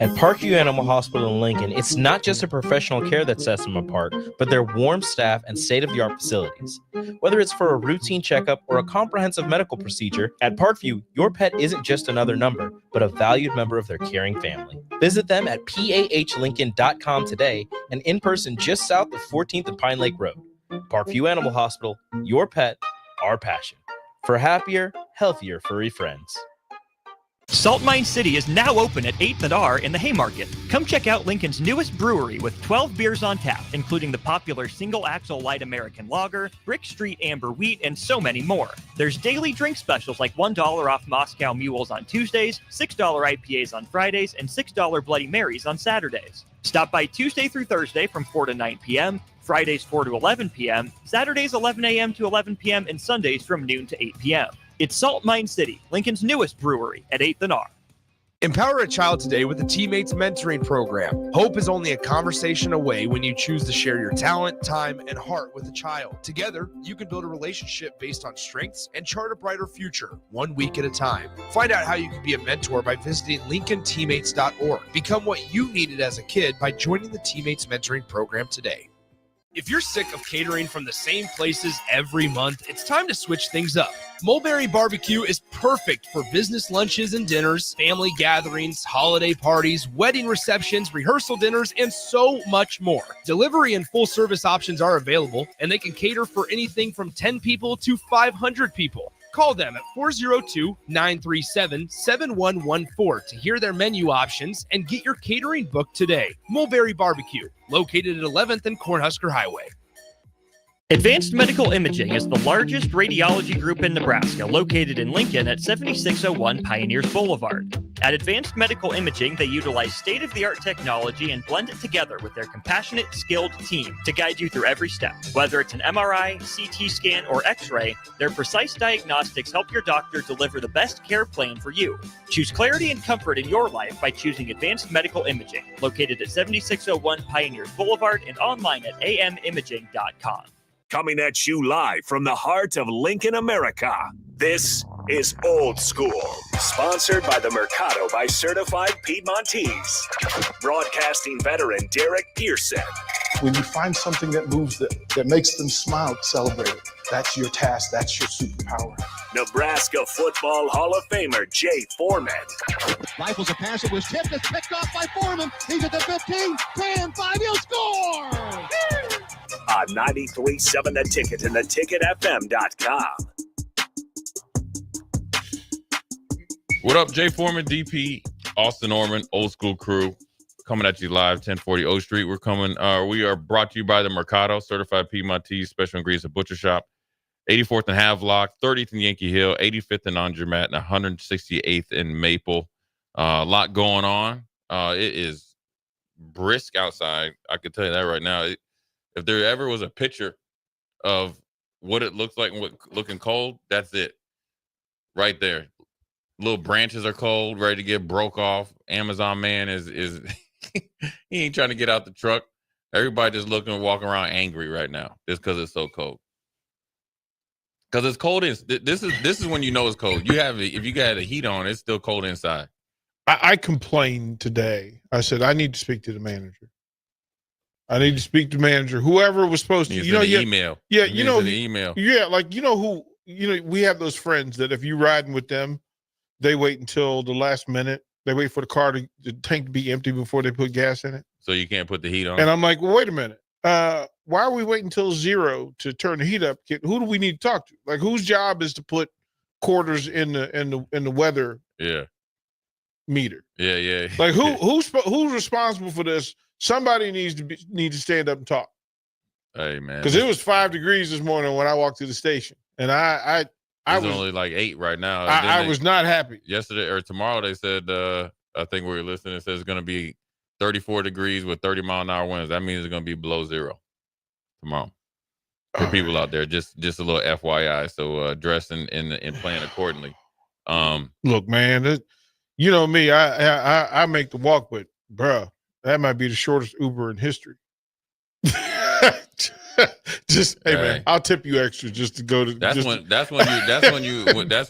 At Parkview Animal Hospital in Lincoln, it's not just a professional care that sets them apart, but their warm staff and state-of-the-art facilities. Whether it's for a routine checkup or a comprehensive medical procedure, at Parkview, your pet isn't just another number, but a valued member of their caring family. Visit them at pahlincoln.com today and in person just south of 14th and Pine Lake Road. Parkview Animal Hospital, your pet, our passion. For happier, healthier furry friends. Salt Mine City is now open at 8th and R in the Haymarket. Come check out Lincoln's newest brewery with 12 beers on tap, including the popular Single Axle Light American Lager, Brick Street Amber Wheat, and so many more. There's daily drink specials like $1 off Moscow Mules on Tuesdays, $6 IPAs on Fridays, and $6 Bloody Marys on Saturdays. Stop by Tuesday through Thursday from 4 to 9 p.m., Fridays 4 to 11 p.m., Saturdays 11 a.m. to 11 p.m., and Sundays from noon to 8 p.m. It's Salt Mine City, Lincoln's newest brewery at 8th and R. Empower a child today with the Teammates Mentoring Program. Hope is only a conversation away when you choose to share your talent, time, and heart with a child. Together, you can build a relationship based on strengths and chart a brighter future, 1 week at a time. Find out how you can be a mentor by visiting lincolnteammates.org. Become what you needed as a kid by joining the Teammates Mentoring Program today. If you're sick of catering from the same places every month, it's time to switch things up. Mulberry Barbecue is perfect for business lunches and dinners, family gatherings, holiday parties, wedding receptions, rehearsal dinners, and so much more. Delivery and full service options are available, and they can cater for anything from 10 people to 500 people. Call them at 402-937-7114 to hear their menu options and get your catering booked today. Mulberry Barbecue, located at 11th and Cornhusker Highway. Advanced Medical Imaging is the largest radiology group in Nebraska, located in Lincoln at 7601 Pioneers Boulevard. At Advanced Medical Imaging, they utilize state-of-the-art technology and blend it together with their compassionate, skilled team to guide you through every step. Whether it's an MRI, CT scan, or X-ray, their precise diagnostics help your doctor deliver the best care plan for you. Choose clarity and comfort in your life by choosing Advanced Medical Imaging, located at 7601 Pioneers Boulevard and online at amimaging.com. Coming at you live from the heart of Lincoln, America. This is Old School, sponsored by the Mercado by Certified Piedmontese. Broadcasting veteran Derek Pearson. When you find something that moves them, that makes them smile, celebrate it. That's your task. That's your superpower. Nebraska Football Hall of Famer Jay Foreman. Rifles a pass. It was tipped. It's picked off by Foreman. He's at the 15, 10, 5. He'll score! On 93.7 The Ticket and theticketfm.com. What up, Jay Foreman, DP, Austin Orman, Old School crew, coming at you live, 1040 O Street. We are brought to you by the Mercado, Certified Piedmontese, Special Ingredients and Butcher Shop, 84th and Havelock, 30th and Yankee Hill, 85th and Andermatt, and 168th and Maple. A lot going on. It is brisk outside. I can tell you that right now. If there ever was a picture of what it looks like and what looking cold, that's it. Right there. Little branches are cold, ready to get broke off. Amazon man is he ain't trying to get out the truck. Everybody just looking and walking around angry right now just because it's so cold. Because it's cold. This is when you know it's cold. If you got the heat on, it's still cold inside. I complained today. I said I need to speak to the manager. I need to speak to the manager. Whoever was supposed to, email. Yeah, the email. Yeah, like who. We have those friends that if you riding with them, they wait until the last minute. They wait for the tank to be empty before they put gas in it. So you can't put the heat on. And I'm like, well, wait a minute. Why are we waiting until 0 to turn the heat up? Who do we need to talk to? Like, whose job is to put quarters in the weather? Yeah. Meter. Yeah. Like who's responsible for this? Somebody needs to stand up and talk. Hey man, because it was 5 degrees this morning when I walked to the station, and I was only like 8 right now. I was not happy. Yesterday or tomorrow they said I think we were listening. It says it's going to be 34 degrees with 30-mile-an-hour winds. That means it's going to be below 0 tomorrow. For people out there, just a little FYI. So dress and plan accordingly. Look, man, you know me. I make the walk, but bruh, that might be the shortest Uber in history. Just hey man, I'll tip you extra just to go to. That's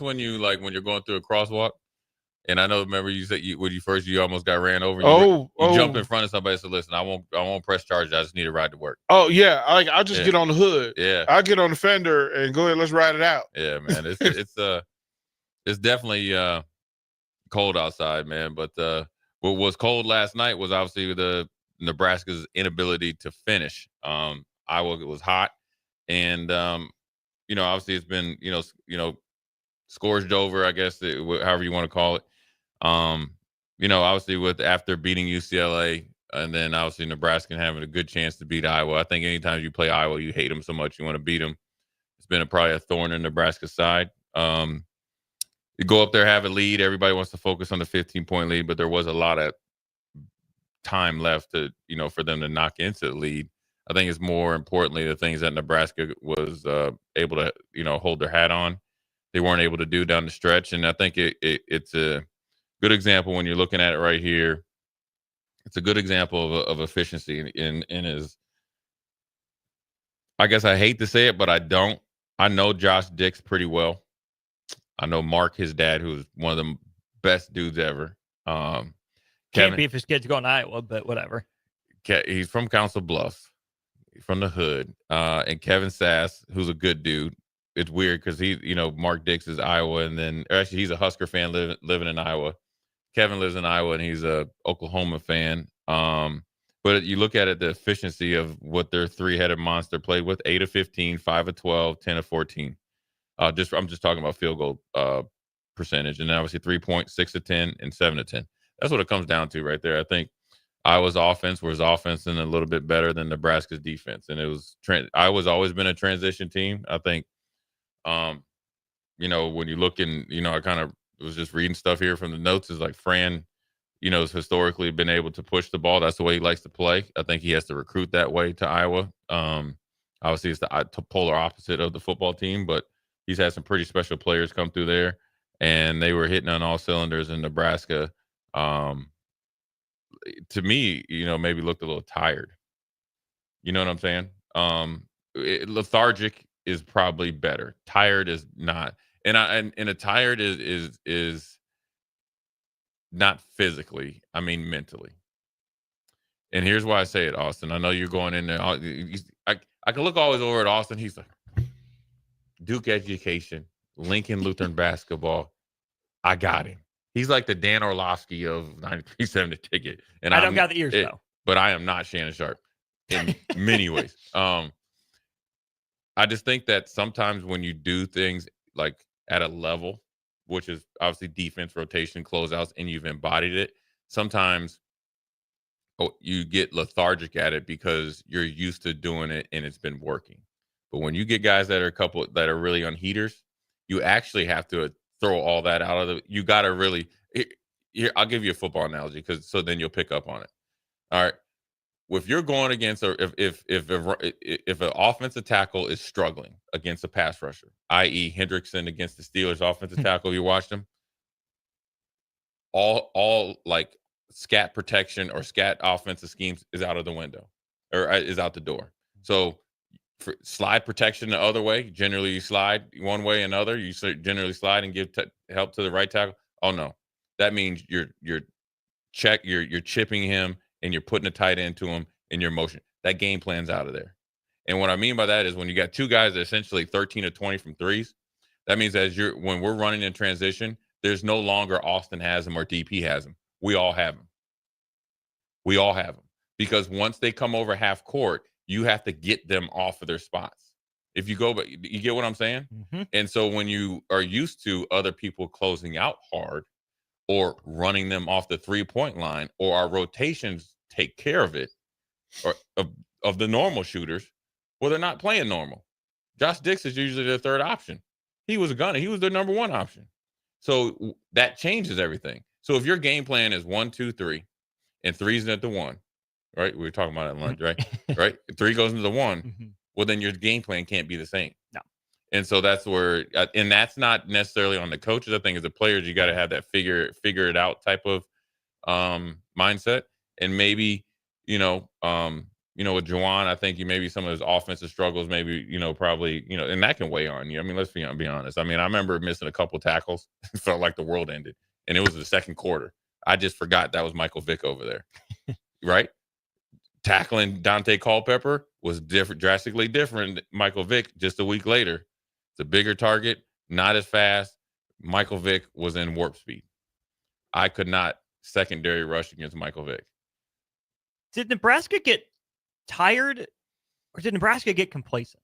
when you like when you're going through a crosswalk And I know, remember you said when you almost got ran over. You jumped in front of somebody and said, "Listen, I won't press charges. I just need a ride to work." Oh yeah, I'll just get on the hood. Yeah, I'll get on the fender and go ahead. Let's ride it out. Yeah, man. It's definitely cold outside, man. But what was cold last night was obviously the Nebraska's inability to finish. Iowa was hot, and obviously it's been scourged over, I guess, however you want to call it. Obviously after beating UCLA and then obviously Nebraska having a good chance to beat Iowa. I think anytime you play Iowa, you hate them so much you want to beat them. It's been probably a thorn in Nebraska's side. You go up there, have a lead. Everybody wants to focus on the 15-point lead, but there was a lot of time left to, for them to knock into the lead. I think it's more importantly the things that Nebraska was able to, hold their hat on. They weren't able to do down the stretch, and I think it's a good example when you're looking at it right here. It's a good example of efficiency in his. I guess I hate to say it, but I don't. I know Josh Dix pretty well. I know Mark, his dad, who's one of the best dudes ever. Can't be if his kid's going to Iowa, but whatever. He's from Council Bluffs, from the hood. And Kevin Sass, who's a good dude. It's weird because Mark Dix is Iowa, and then actually he's a Husker fan living in Iowa. Kevin lives in Iowa, and he's a Oklahoma fan. But you look at it, the efficiency of what their three-headed monster played with: 8 of 15, 5 of 12, 10 of 14. I'm just talking about field goal percentage, and then obviously 3-point, 6 of 10, and 7 of 10. That's what it comes down to right there. I think Iowa's offense was offense and a little bit better than Nebraska's defense, and it was Iowa's always been a transition team. I think, when you look in, I kind of was just reading stuff here from the notes. Is like Fran, has historically been able to push the ball. That's the way he likes to play. I think he has to recruit that way to Iowa. Obviously, it's the polar opposite of the football team, but he's had some pretty special players come through there, and they were hitting on all cylinders in Nebraska. To me, maybe looked a little tired. You know what I'm saying? Lethargic is probably better. Tired is not. And a tired is not physically, I mean mentally. And here's why I say it, Austin. I know you're going in there. I can look always over at Austin. He's like, Duke education, Lincoln Lutheran basketball. I got him. He's like the Dan Orlovsky of 93.7 The Ticket. And I don't got the ears, though. But I am not Shannon Sharp in many ways. I just think that sometimes when you do things like at a level, which is obviously defense, rotation, closeouts, and you've embodied it, sometimes you get lethargic at it because you're used to doing it and it's been working. But when you get guys that are really on heaters, you actually have to throw all that out of you got to really here. I'll give you a football analogy so then you'll pick up on it. All right. If you're going against, or if an offensive tackle is struggling against a pass rusher, i.e. Hendrickson against the Steelers offensive tackle, you watched him, all like scat protection or scat offensive schemes is out of the window or is out the door. So for slide protection the other way, generally you slide one way, another. You generally slide and give help to the right tackle. Oh no, that means you're chipping him. And you're putting a tight end to him in your motion. That game plan's out of there. And what I mean by that is when you got two guys that essentially 13 or 20 from threes, that means when we're running in transition, there's no longer Austin has him or DP has him. We all have him. We all have them. Because once they come over half court, you have to get them off of their spots. If you go, but you get what I'm saying? Mm-hmm. And so when you are used to other people closing out hard or running them off the 3-point line, or our rotations take care of it, or of the normal shooters, well, they're not playing normal. Josh Dix is usually their third option. He was a gunner. He was their number one option. So that changes everything. So if your game plan is 1, 2, 3, and 3's at the 1, right? We were talking about it at lunch, right? Right? 3 goes into the 1. Mm-hmm. Well, then your game plan can't be the same. No. And so that's where, and that's not necessarily on the coaches. I think as the players, you got to have that figure it out type of mindset. And maybe, with Juwan, I think maybe some of his offensive struggles, maybe, probably, and that can weigh on you. I mean, let's be honest. I mean, I remember missing a couple tackles. It felt like the world ended. and it was the second quarter. I just forgot that was Michael Vick over there, right? Tackling Dante Culpepper was drastically different than Michael Vick just a week later. It's a bigger target, not as fast. Michael Vick was in warp speed. I could not secondary rush against Michael Vick. Did Nebraska get tired, or did Nebraska get complacent?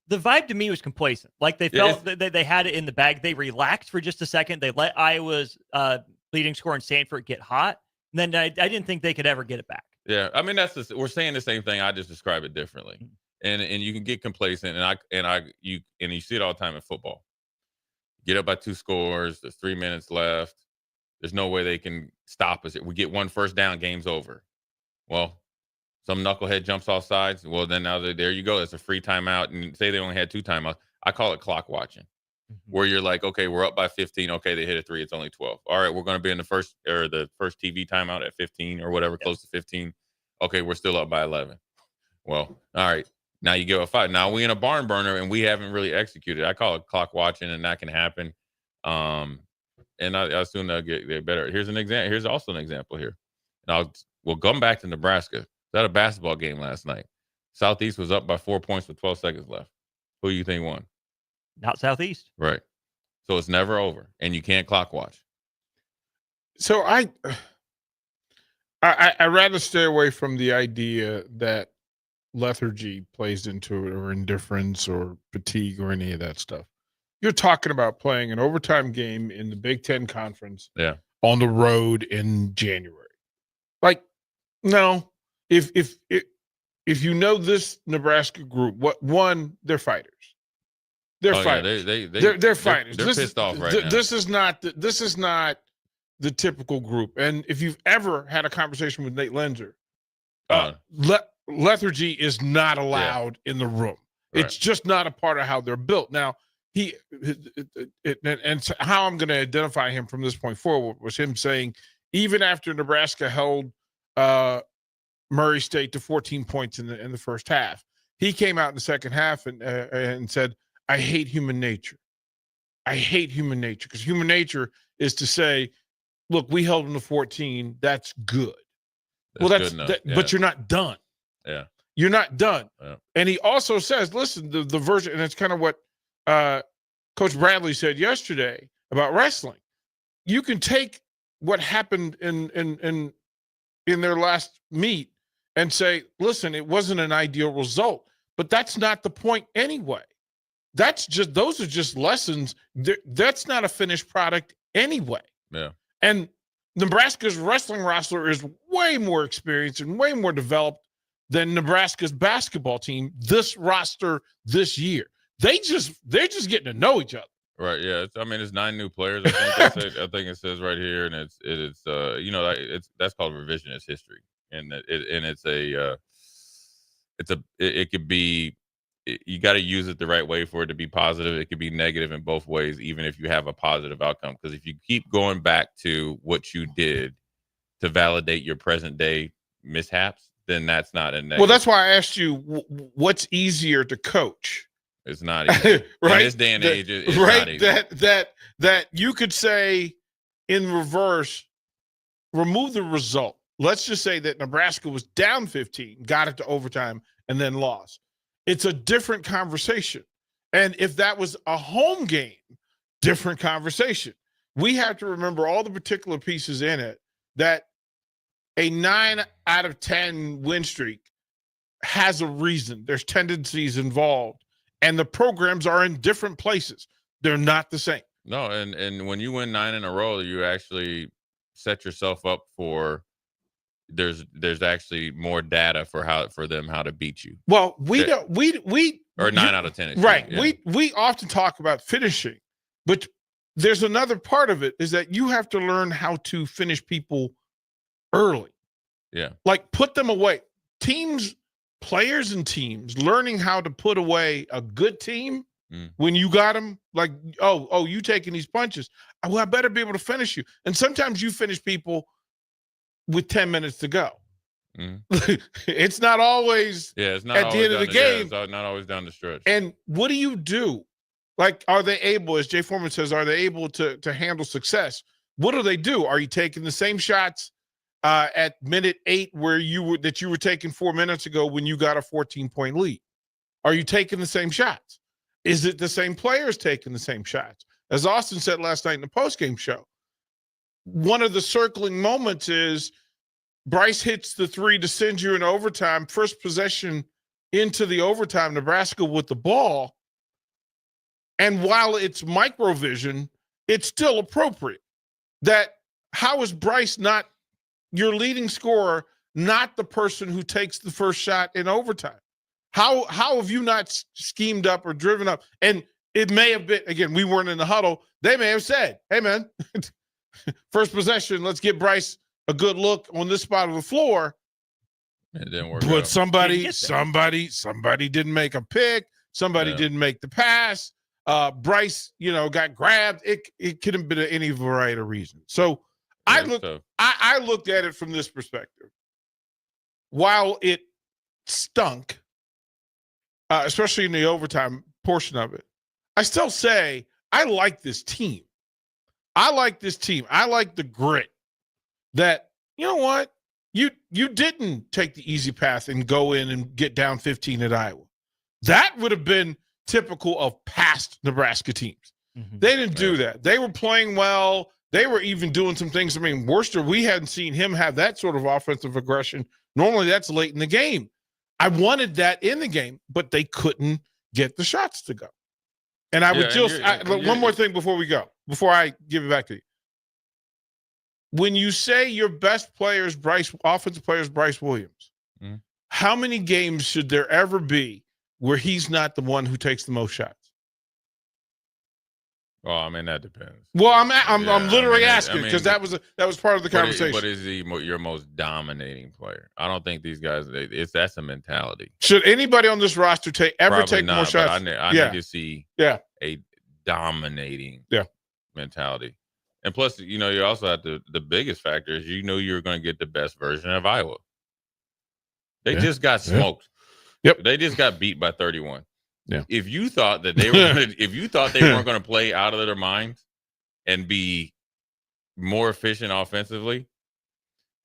The vibe to me was complacent. Like they felt that they had it in the bag. They relaxed for just a second. They let Iowa's leading scorer in Sanford get hot. And then I didn't think they could ever get it back. Yeah, I mean we're saying the same thing. I just describe it differently, and you can get complacent, and you see it all the time in football. Get up by 2 scores. There's 3 minutes left. There's no way they can stop us. We get 1 first down, game's over. Well, some knucklehead jumps off sides. Well, then now there you go. It's a free timeout, and say they only had 2 timeouts. I call it clock watching, where you're like, okay, we're up by 15. Okay, they hit a 3. It's only 12. All right, we're going to be in the first TV timeout at 15 or whatever, close to 15. Okay, we're still up by 11. Well, all right. Now you give a 5. Now we in a barn burner, and we haven't really executed. I call it clock watching, and that can happen. And I assume they'll get better. Here's an example. Here's also an example here. Now we'll come back to Nebraska. They had a basketball game last night. Southeast was up by 4 points with 12 seconds left. Who do you think won? Not Southeast. Right. So it's never over, and you can't clock watch. So I rather stay away from the idea that lethargy plays into it, or indifference or fatigue or any of that stuff. You're talking about playing an overtime game in the Big Ten Conference on the road in January. Like, no, if you know this Nebraska group, they're fighters. They're fighters. They're fighters. They're pissed off right now. This is not the typical group. And if you've ever had a conversation with Nate Lenzer, lethargy is not allowed in the room. Right. It's just not a part of how they're built. Now, and how I'm going to identify him from this point forward was him saying, even after Nebraska held Murray State to 14 points in the first half, he came out in the second half and said, I hate human nature. I hate human nature, because human nature is to say, look, we held them to 14. That's good. That's good enough. But you're not done. Yeah. You're not done. Yeah. And he also says, listen, the version, and it's kind of what Coach Bradley said yesterday about wrestling. You can take what happened in their last meet and say, listen, it wasn't an ideal result, but that's not the point anyway. Those are just lessons. That's not a finished product anyway. Yeah. And Nebraska's wrestling roster is way more experienced and way more developed than Nebraska's basketball team, this roster this year. They're just getting to know each other. Right. Yeah. It's 9 new players. I think it says right here, and that's called revisionist history, and it could be. You got to use it the right way for it to be positive. It could be negative in both ways, even if you have a positive outcome. Because if you keep going back to what you did to validate your present day mishaps, then that's not a negative. Well, that's why I asked you, what's easier to coach? It's not easy. Right? In this day and age, it's right? not easy. That you could say in reverse, remove the result. Let's just say that Nebraska was down 15, got it to overtime, and then lost. It's a different conversation. And if that was a home game, different conversation. We have to remember all the particular pieces in it, that a 9 out of 10 win streak has a reason. There's tendencies involved, and the programs are in different places. They're not the same. No, and when you win 9 in a row, you actually set yourself up for there's actually more data for them how to beat you. Well, or 9 out of 10. Right. Yeah. We often talk about finishing, but there's another part of it, is that you have to learn how to finish people early. Yeah. Like, put them away. Players and teams learning how to put away a good team when you got them, like, oh, you taking these punches. Well, I better be able to finish you. And sometimes you finish people with 10 minutes to go. It's not always it's not at the end of the game. It's not always down the stretch. And what do you do? Like, are they able, as Jay Foreman says, are they able to handle success? what do? Are you taking the same shots at minute 8 where you were taking 4 minutes ago when you got a 14-point lead? Are you taking the same shots? Is it the same players taking the same shots? As Austin said last night in the postgame show, one of the circling moments is Bryce hits the 3 to send you in overtime, first possession into the overtime, Nebraska with the ball. And while it's microvision, it's still appropriate. That how is Bryce not your leading scorer, not the person who takes the first shot in overtime? How have you not schemed up or driven up? And it may have been, again, we weren't in the huddle. They may have said, hey, man, first possession, let's get Bryce a good look on this spot of the floor. It didn't work. But somebody didn't make a pick. Somebody didn't make the pass. Bryce, got grabbed. It could have been any variety of reasons. So I looked at it from this perspective. While it stunk, especially in the overtime portion of it, I still say I like this team. I like the grit that, you know what? You didn't take the easy path and go in and get down 15 at Iowa. That would have been typical of past Nebraska teams. Mm-hmm. They didn't do that. They were playing well. They were even doing some things. I mean, Worcester, we hadn't seen him have that sort of offensive aggression. Normally that's late in the game. I wanted that in the game, but they couldn't get the shots to go. And I would one more thing before I give it back to you. When you say your best player is offensive player is Bryce Williams, how many games should there ever be where he's not the one who takes the most shots? Well, I mean, that depends. Well, I'm literally asking because that was part of the conversation. But is he your most dominating player? I don't think these guys. That's a mentality. Should anybody on this roster take more shots? I need to see a dominating mentality. And plus, you also have the biggest factor is you were going to get the best version of Iowa. They just got smoked. Yep. They just got beat by 31. Yeah. If you thought that they weren't going to play out of their minds and be more efficient offensively,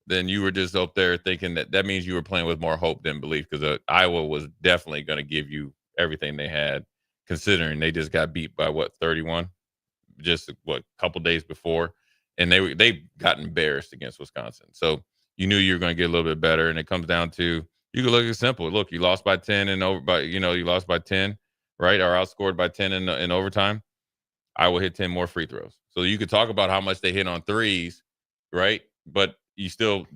then you were just up there thinking that means you were playing with more hope than belief, because Iowa was definitely going to give you everything they had, considering they just got beat by 31, just a couple days before, and they got embarrassed against Wisconsin. So you knew you were going to get a little bit better, and it comes down to. You can look at it simple. Look, you lost by 10 and you lost by 10, right? Or outscored by 10 in overtime. I will hit 10 more free throws. So you could talk about how much they hit on threes, right? But you still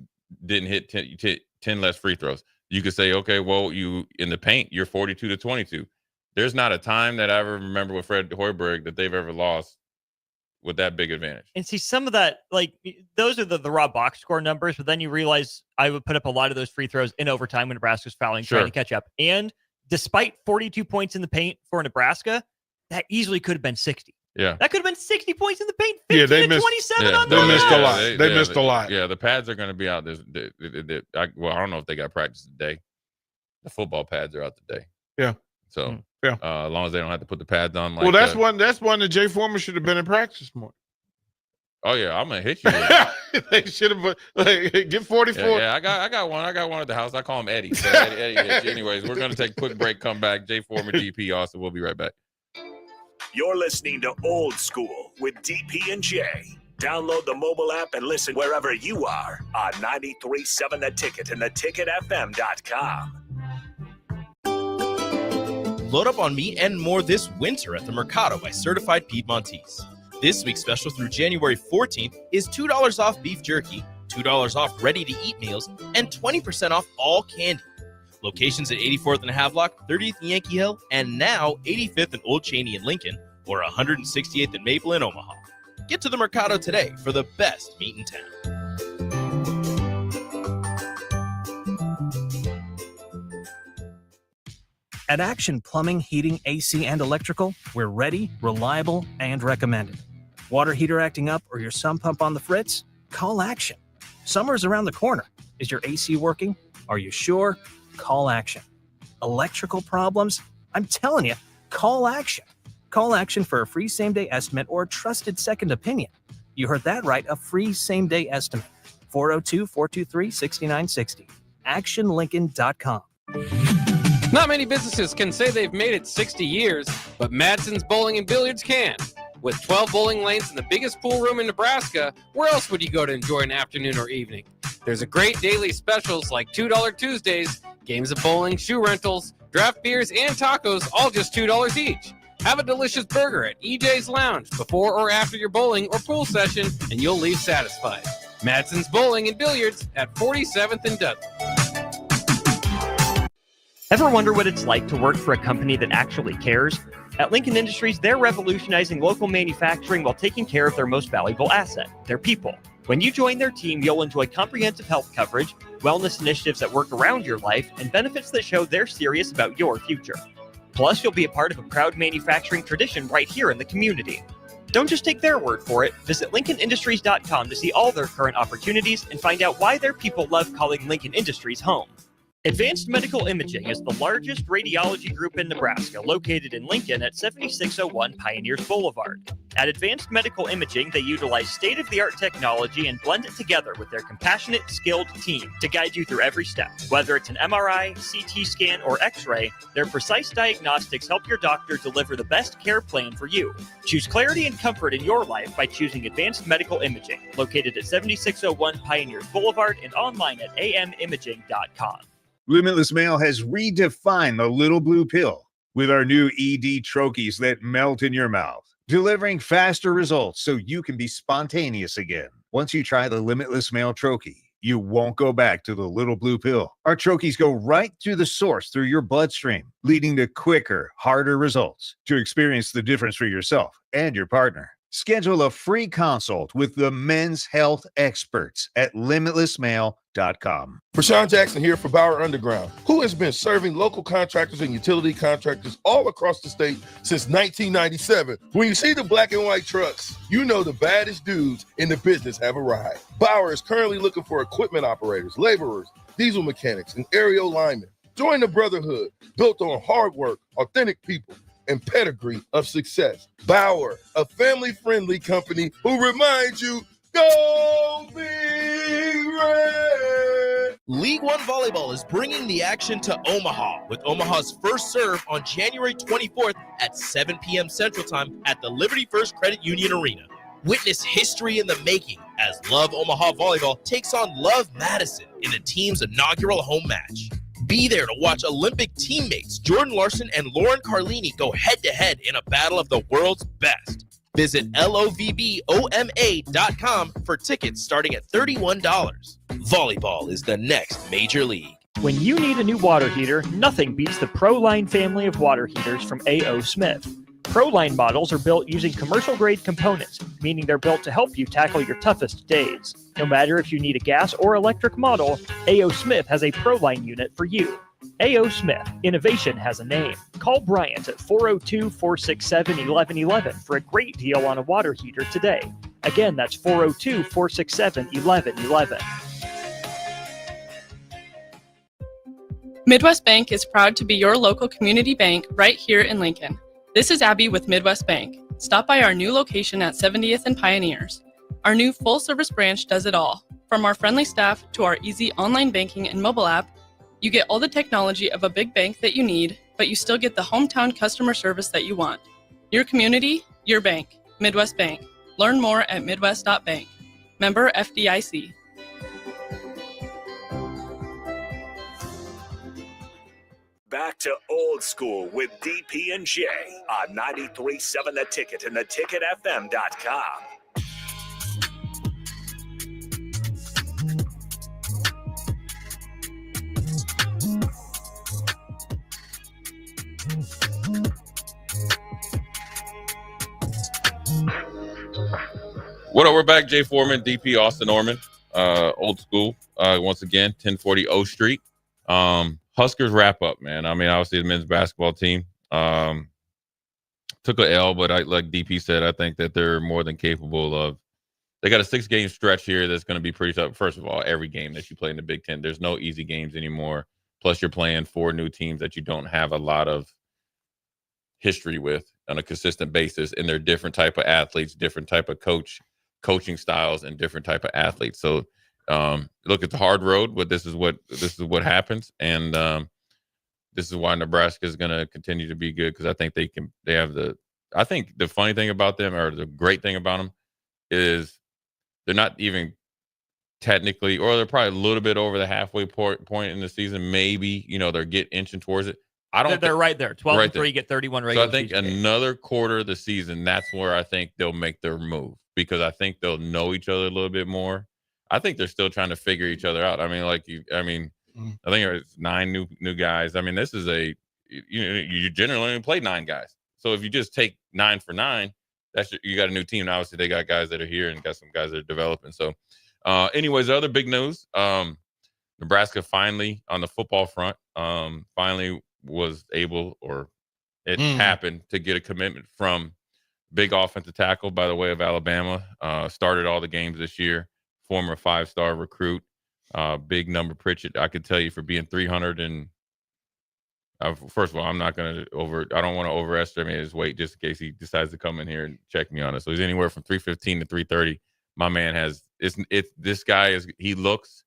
didn't hit 10 less free throws. You could say, okay, well, you in the paint, you're 42-22. There's not a time that I ever remember with Fred Hoiberg that they've ever lost with that big advantage. And see, some of that, those are the raw box score numbers, but then you realize I would put up a lot of those free throws in overtime when Nebraska's fouling, trying to catch up. And despite 42 points in the paint for Nebraska, that easily could have been 60. Yeah. That could have been 60 points in the paint, 15 to 27 on they missed a lot. They missed a lot. Yeah, the pads are going to be out this I don't know if they got practice today. The football pads are out today. Yeah. So as long as they don't have to put the pads on. That's one that Jay Foreman should have been in practice more. Oh yeah, I'm gonna hit you. They should have get 44. Yeah, I got one. I got one at the house. I call him Eddie. So Eddie. Anyways, we're gonna take a quick break. Come back. Jay Foreman, DP, Austin. We'll be right back. You're listening to Old School with DP and J. Download the mobile app and listen wherever you are on 93.7 The Ticket and theticketfm.com. Load up on meat and more this winter at the Mercado by Certified Piedmontese. This week's special through January 14th is $2 off beef jerky, $2 off ready-to-eat meals, and 20% off all candy. Locations at 84th and Havelock, 30th and Yankee Hill, and now 85th and Old Cheney in Lincoln, or 168th and Maple in Omaha. Get to the Mercado today for the best meat in town. At Action Plumbing, Heating, AC, and Electrical, we're ready, reliable, and recommended. Water heater acting up or your sump pump on the fritz? Call Action. Summer's around the corner. Is your AC working? Are you sure? Call Action. Electrical problems? I'm telling you, call Action. Call Action for a free same-day estimate or trusted second opinion. You heard that right, a free same-day estimate. 402-423-6960. ActionLincoln.com. Not many businesses can say they've made it 60 years, but Madsen's Bowling and Billiards can. With 12 bowling lanes and the biggest pool room in Nebraska, where else would you go to enjoy an afternoon or evening? There's a great daily specials like $2 Tuesdays, games of bowling, shoe rentals, draft beers, and tacos, all just $2 each. Have a delicious burger at EJ's Lounge before or after your bowling or pool session, and you'll leave satisfied. Madsen's Bowling and Billiards at 47th and Dudley. Ever wonder what it's like to work for a company that actually cares? At Lincoln Industries, they're revolutionizing local manufacturing while taking care of their most valuable asset, their people. When you join their team, you'll enjoy comprehensive health coverage, wellness initiatives that work around your life, and benefits that show they're serious about your future. Plus, you'll be a part of a proud manufacturing tradition right here in the community. Don't just take their word for it. Visit LincolnIndustries.com to see all their current opportunities and find out why their people love calling Lincoln Industries home. Advanced Medical Imaging is the largest radiology group in Nebraska, located in Lincoln at 7601 Pioneers Boulevard. At Advanced Medical Imaging, they utilize state-of-the-art technology and blend it together with their compassionate, skilled team to guide you through every step. Whether it's an MRI, CT scan, or X-ray, their precise diagnostics help your doctor deliver the best care plan for you. Choose clarity and comfort in your life by choosing Advanced Medical Imaging, located at 7601 Pioneers Boulevard and online at amimaging.com. Limitless Mail has redefined the little blue pill with our new ED trochees that melt in your mouth, delivering faster results so you can be spontaneous again. Once you try the Limitless Mail trochee, you won't go back to the little blue pill. Our trochees go right to the source through your bloodstream, leading to quicker, harder results. To experience the difference for yourself and your partner, schedule a free consult with the men's health experts at limitlessmail.com. Rashawn Jackson here for Bauer Underground, who has been serving local contractors and utility contractors all across the state since 1997. When you see the black and white trucks, you know the baddest dudes in the business have arrived. Bauer is currently looking for equipment operators, laborers, diesel mechanics, and aerial linemen. Join the brotherhood built on hard work, authentic people, and pedigree of success. Bauer, a family-friendly company who reminds you, go Big Red! League One Volleyball is bringing the action to Omaha with Omaha's first serve on January 24th at 7 p.m. Central Time at the Liberty First Credit Union Arena. Witness history in the making as Love Omaha Volleyball takes on Love Madison in the team's inaugural home match. Be there to watch Olympic teammates Jordan Larson and Lauren Carlini go head-to-head in a battle of the world's best. Visit lovboma.com for tickets starting at $31. Volleyball is the next major league. When you need a new water heater, nothing beats the ProLine family of water heaters from A.O. Smith. ProLine models are built using commercial-grade components, meaning they're built to help you tackle your toughest days. No matter if you need a gas or electric model, A.O. Smith has a ProLine unit for you. A.O. Smith, innovation has a name. Call Bryant at 402-467-1111 for a great deal on a water heater today. Again, that's 402-467-1111. Midwest Bank is proud to be your local community bank right here in Lincoln. This is Abby with Midwest Bank. Stop by our new location at 70th and Pioneers. Our new full-service branch does it all. From our friendly staff to our easy online banking and mobile app, you get all the technology of a big bank that you need, but you still get the hometown customer service that you want. Your community, your bank. Midwest Bank. Learn more at midwest.bank. Member FDIC. Back to old school with DP and J on 93.7 The Ticket and theticketfm.com. What up? We're back. Jay Foreman, DP, Austin Norman, old school. Once again, 1040 O Street. Huskers wrap up, man. I mean, obviously the men's basketball team took a L, but like DP said, I think that they're more than capable of. They got a 6-game stretch here that's going to be pretty tough. First of all, every game that you play in the Big Ten, there's no easy games anymore. Plus, you're playing 4 new teams that you don't have a lot of history with on a consistent basis, and they're different type of athletes, different type of coach coaching styles and different type of athletes. So look, it's a hard road, but this is what happens, and this is why Nebraska is going to continue to be good, because I think I think the funny thing about them, or the great thing about them, is they're not even technically, or they're probably a little bit over the halfway point in the season. Maybe, they're inching towards it. They're right there. 12-3, right get 31 regular. So I think another quarter of the season, that's where I think they'll make their move, because I think they'll know each other a little bit more. I think they're still trying to figure each other out. I mean, I think it's 9 new guys. I mean, this is you generally only play 9 guys. So if you just take 9 for 9, you got a new team. And obviously, they got guys that are here and got some guys that are developing. So, anyways, other big news: Nebraska finally, on the football front, finally was able, or it happened to get a commitment from big offensive tackle by the way of Alabama. Started all the games this year. Former 5-star recruit, big number Pritchett. I could tell you, for being 300 and first of all, I don't want to overestimate his weight just in case he decides to come in here and check me on it. So he's anywhere from 315 to 330. My man he looks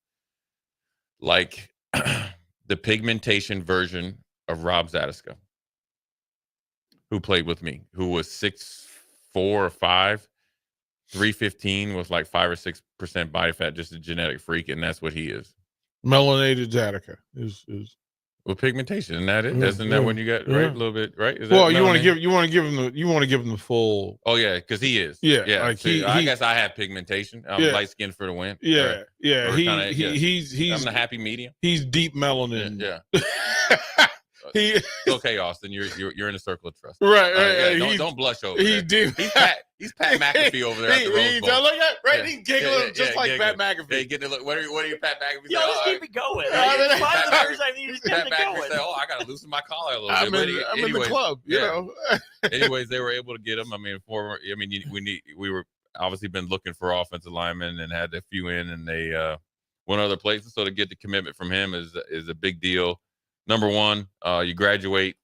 like the pigmentation version of Rob Zadiska, who played with me, who was 6'4" or 5, 315 with like 5 or 6% body fat, just a genetic freak, and that's what he is. Melanated Zadiska is with pigmentation, and that isn't that when you got right a little bit, right? Is well, you want to give him the full. Oh yeah, because he is. Yeah. Like I guess I have pigmentation. I'm light skinned for the win. Yeah, right? yeah. He's I'm the happy medium. He's deep melanin. Yeah. Okay, Austin, you're in a circle of trust. Right. Don't blush over. He's there. deep. He's Pat McAfee over there at the Rose Bowl. Look at right. He's giggling just like Pat McAfee. Hey, get to look. What are you, Pat McAfee? Yo, just keep it going. Pat McAfee said, "Oh, I got to loosen my collar a little bit." I'm in the club. You know. Anyways, they were able to get him. I mean, we were obviously been looking for offensive linemen and had a few in, and they went other places. So to get the commitment from him is a big deal. Number one, you graduate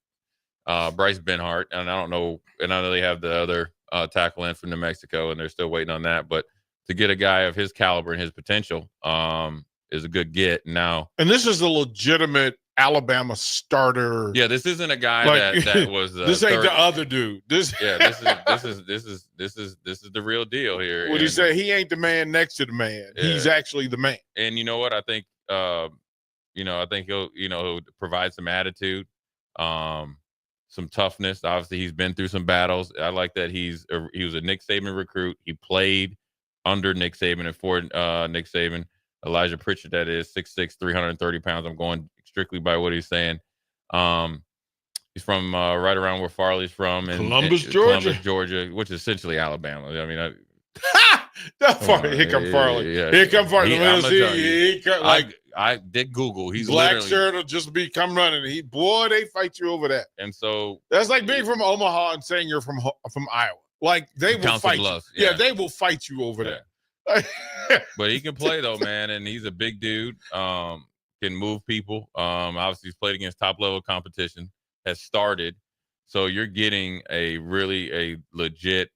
Bryce Benhart, and I don't know, and I know they have the other tackle in from New Mexico, and they're still waiting on that. But to get a guy of his caliber and his potential is a good get now. And this is a legitimate Alabama starter. Yeah, this isn't a guy that was. This ain't the other dude. This is the real deal here. What do you say? He ain't the man next to the man. Yeah. He's actually the man. And you know what? I think. I think he'll provide some attitude, some toughness. Obviously, he's been through some battles. I like that he was a Nick Saban recruit. He played under Nick Saban and for Nick Saban. Elijah Pritchett, that is 6'6", 330 pounds. I'm going strictly by what he's saying. He's from right around where Farley's from, in Columbus, Georgia, which is essentially Alabama. I mean, here come Farley. Yeah. Here come Farley. I did Google. He's black shirt will just come running. They fight you over that. And so that's like being from Omaha and saying you're from Iowa. Like they will fight you. Yeah, they will fight you over that. But he can play though, man, and he's a big dude. Can move people. Obviously, he's played against top level competition. Has started, so you're getting a legit,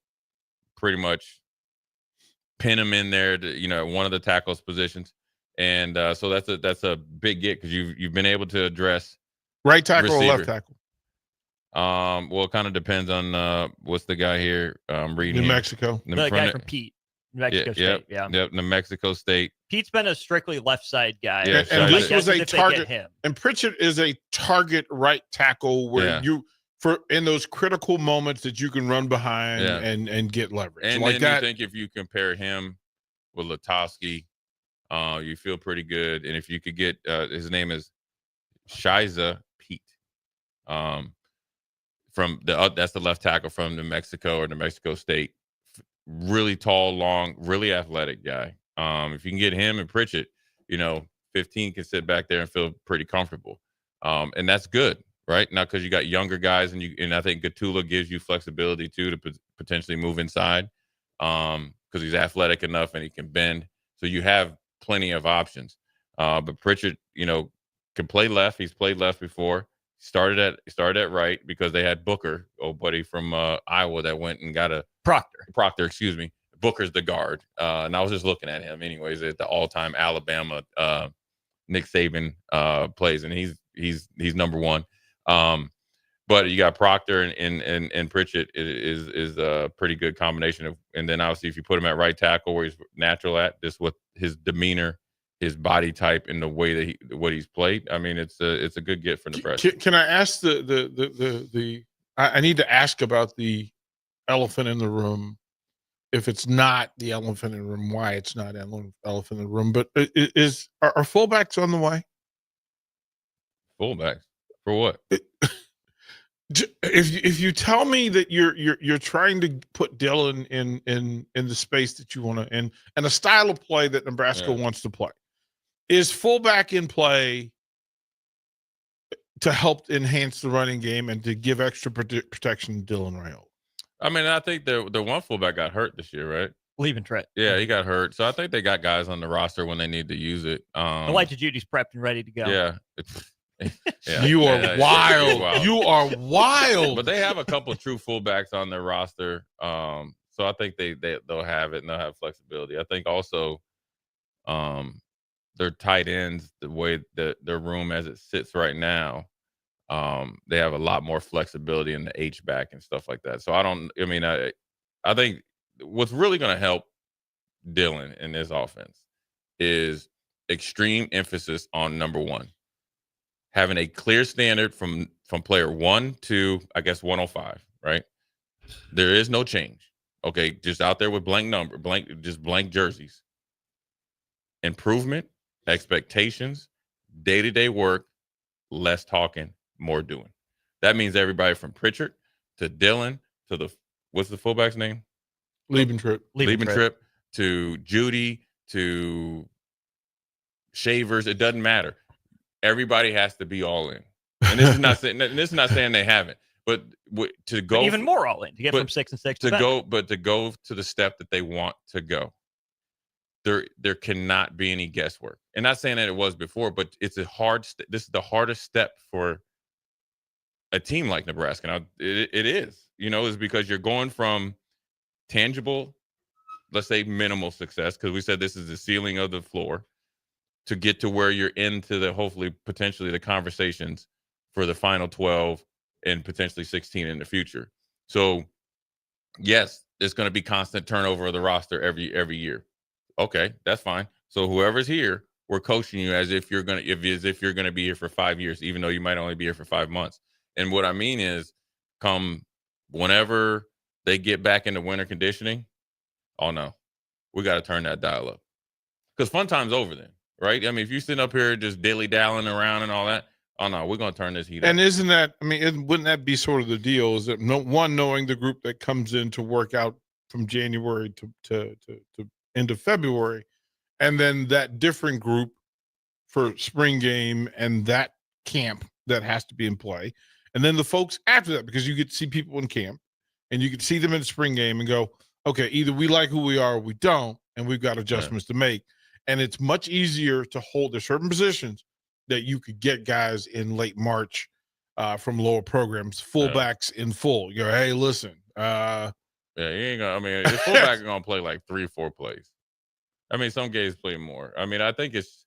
pretty much pin him in there to one of the tackles positions. And so that's a big get, because you've been able to address right tackle receiver. or left tackle. Well, it kind of depends on what's the guy here. Reading New Mexico. The guy from Pete, New Mexico State. Yep, New Mexico State. Pete's been a strictly left side guy. Yeah, and this was a target. And Pritchett is a target right tackle where in those critical moments that you can run behind and get leverage. And like then that. You think if you compare him with Latowski, you feel pretty good. And if you could get his name is Shiza Pete, from that's the left tackle from New Mexico or New Mexico State. Really tall, long, really athletic guy. If you can get him and Pritchett, 15 can sit back there and feel pretty comfortable. And that's good, right? Now, because you got younger guys, and I think Gatula gives you flexibility too to potentially move inside, because he's athletic enough and he can bend. So you have plenty of options. But Pritchett, can play left. He's played left before. Started at right because they had Booker, old buddy from Iowa, that went and got a Proctor, excuse me. Booker's the guard. And I was just looking at him anyways at the all-time Alabama Nick Saban plays, and he's number one. But you got Proctor and Pritchett is a pretty good combination of, and then obviously if you put him at right tackle where he's natural at, just with his demeanor, his body type, and the way that what he's played, I mean it's a good get for Nebraska. Can I ask I need to ask about the elephant in the room. If it's not the elephant in the room, why it's not elephant in the room? But are fullbacks on the way? Fullbacks for what? If you tell me that you're trying to put Dylan in the space that you want to, and a style of play that Nebraska wants to play, is fullback in play to help enhance the running game and to give extra protection to Dylan Raiola? I mean, I think the one fullback got hurt this year, right? Liebentritt. Yeah, he got hurt. So I think they got guys on the roster when they need to use it. Elijah Judy's prepped and ready to go. Yeah. You are wild. You are wild. But they have a couple of true fullbacks on their roster. So I think they'll have it and they'll have flexibility. I think also their tight ends, the way that their room as it sits right now, they have a lot more flexibility in the H-back and stuff like that. So I think what's really going to help Dylan in this offense is extreme emphasis on number one. Having a clear standard from player 1 to, I guess, 105, right? There is no change. Okay, just out there with blank jerseys. Improvement, expectations, day-to-day work, less talking, more doing. That means everybody from Pritchard to Dylan to what's the fullback's name? Liebentritt to Judy to Shavers. It doesn't matter. Everybody has to be all in, and this is not saying they haven't, but to go even more all in to get from 6 and 6 to go to the step that they want to go. There cannot be any guesswork, and not saying that it was before, but it's a hard. This is the hardest step for a team like Nebraska. Now it is, is because you're going from tangible, let's say minimal success, because we said this is the ceiling of the floor, to get to where you're into the potentially the conversations for the final 12 and potentially 16 in the future. So yes, it's going to be constant turnover of the roster every year. Okay, that's fine. So whoever's here, we're coaching you as if you're going to be here for 5 years, even though you might only be here for 5 months. And what I mean is, come whenever they get back into winter conditioning, oh no, we got to turn that dial up, because fun time's over then. Right? I mean, if you're sitting up here just dilly-dallying around and all that, oh, no, we're going to turn this heat up. And isn't that, wouldn't that be sort of the deal? Is that knowing the group that comes in to work out from January to end of February, and then that different group for spring game and that camp that has to be in play, and then the folks after that, because you get to see people in camp, and you can see them in the spring game and go, okay, either we like who we are or we don't, and we've got adjustments to make. And it's much easier to hold there's certain positions that you could get guys in late March from lower programs, fullbacks in full. You go, hey, listen. You ain't gonna. The fullback are gonna play like 3 or 4 plays. Some games play more. I think it's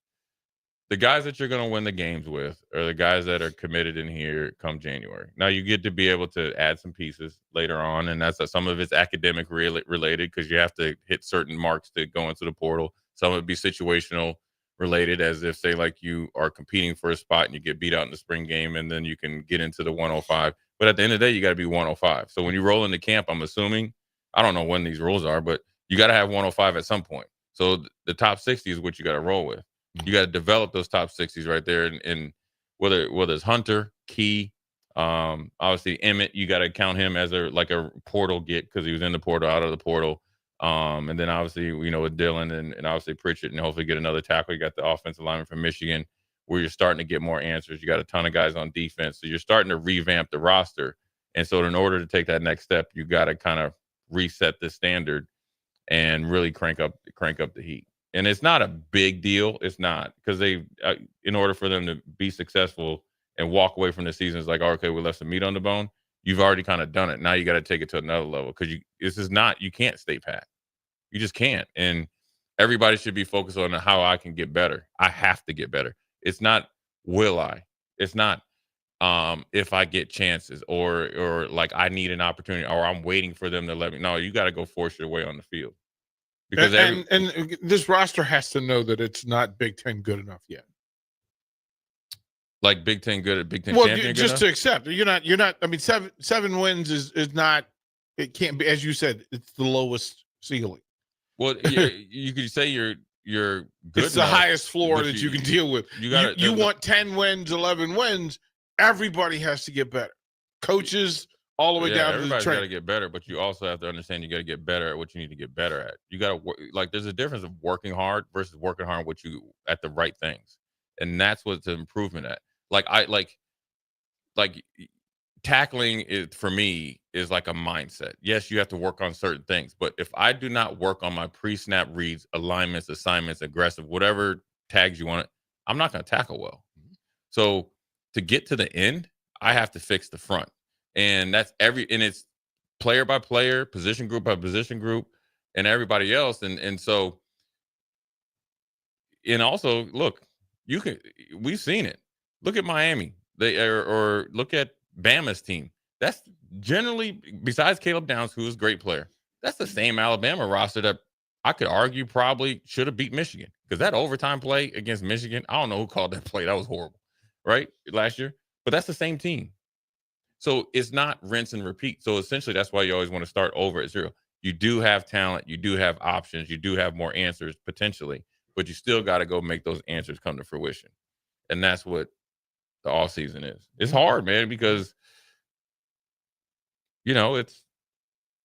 the guys that you're gonna win the games with are the guys that are committed in here come January. Now you get to be able to add some pieces later on, and that's some of it's academic related, because you have to hit certain marks to go into the portal. Some would be situational related, as if, say, like you are competing for a spot and you get beat out in the spring game, and then you can get into the 105. But at the end of the day, you got to be 105. So when you roll into camp, I'm assuming, I don't know when these rules are, but you got to have 105 at some point. So the top 60 is what you got to roll with. You got to develop those top 60s right there. And whether it's Hunter, Key, obviously Emmett, you got to count him as a portal get, because he was in the portal, out of the portal. And then obviously, with Dylan and obviously Pritchett, and hopefully get another tackle. You got the offensive lineman from Michigan, where you're starting to get more answers. You got a ton of guys on defense. So you're starting to revamp the roster. And so in order to take that next step, you got to kind of reset the standard and really crank up the heat. And it's not a big deal. It's not, because in order for them to be successful and walk away from the season, it's like, okay, we left some meat on the bone. You've already kind of done it. Now you got to take it to another level, because you can't stay pat. You just can't. And everybody should be focused on how I can get better. I have to get better. It's not will I. It's not if I get chances or like I need an opportunity or I'm waiting for them to let me. No, you got to go force your way on the field. Because and this roster has to know that it's not Big Ten good enough yet. Like Big Ten good at Big Ten well, champion. Just to accept you're not. I mean, seven wins is not. It can't be, as you said. It's the lowest ceiling. Well, you could say you're good. It's the highest floor that you can deal with. You want 10 wins, 11 wins. Everybody has to get better. Coaches all the way down to the everybody's train. got to get better, but you also have to understand you got to get better at what you need to get better at. You got to work. Like there's a difference of working hard versus working hard at the right things, and that's what the improvement at. Like tackling is for me is like a mindset. Yes, you have to work on certain things, but if I do not work on my pre-snap reads, alignments, assignments, aggressive, whatever tags you want it, I'm not going to tackle well. So to get to the end, I have to fix the front. And that's and it's player by player, position group by position group, and everybody else. And so, and also look, we've seen it. Look at Miami. Or look at Bama's team. That's generally, besides Caleb Downs, who is a great player, that's the same Alabama roster that I could argue probably should have beat Michigan. Because that overtime play against Michigan, I don't know who called that play. That was horrible, right? Last year. But that's the same team. So it's not rinse and repeat. So essentially, that's why you always want to start over at zero. You do have talent. You do have options. You do have more answers potentially. But you still got to go make those answers come to fruition. And that's what the off season is. It's hard, man, because it's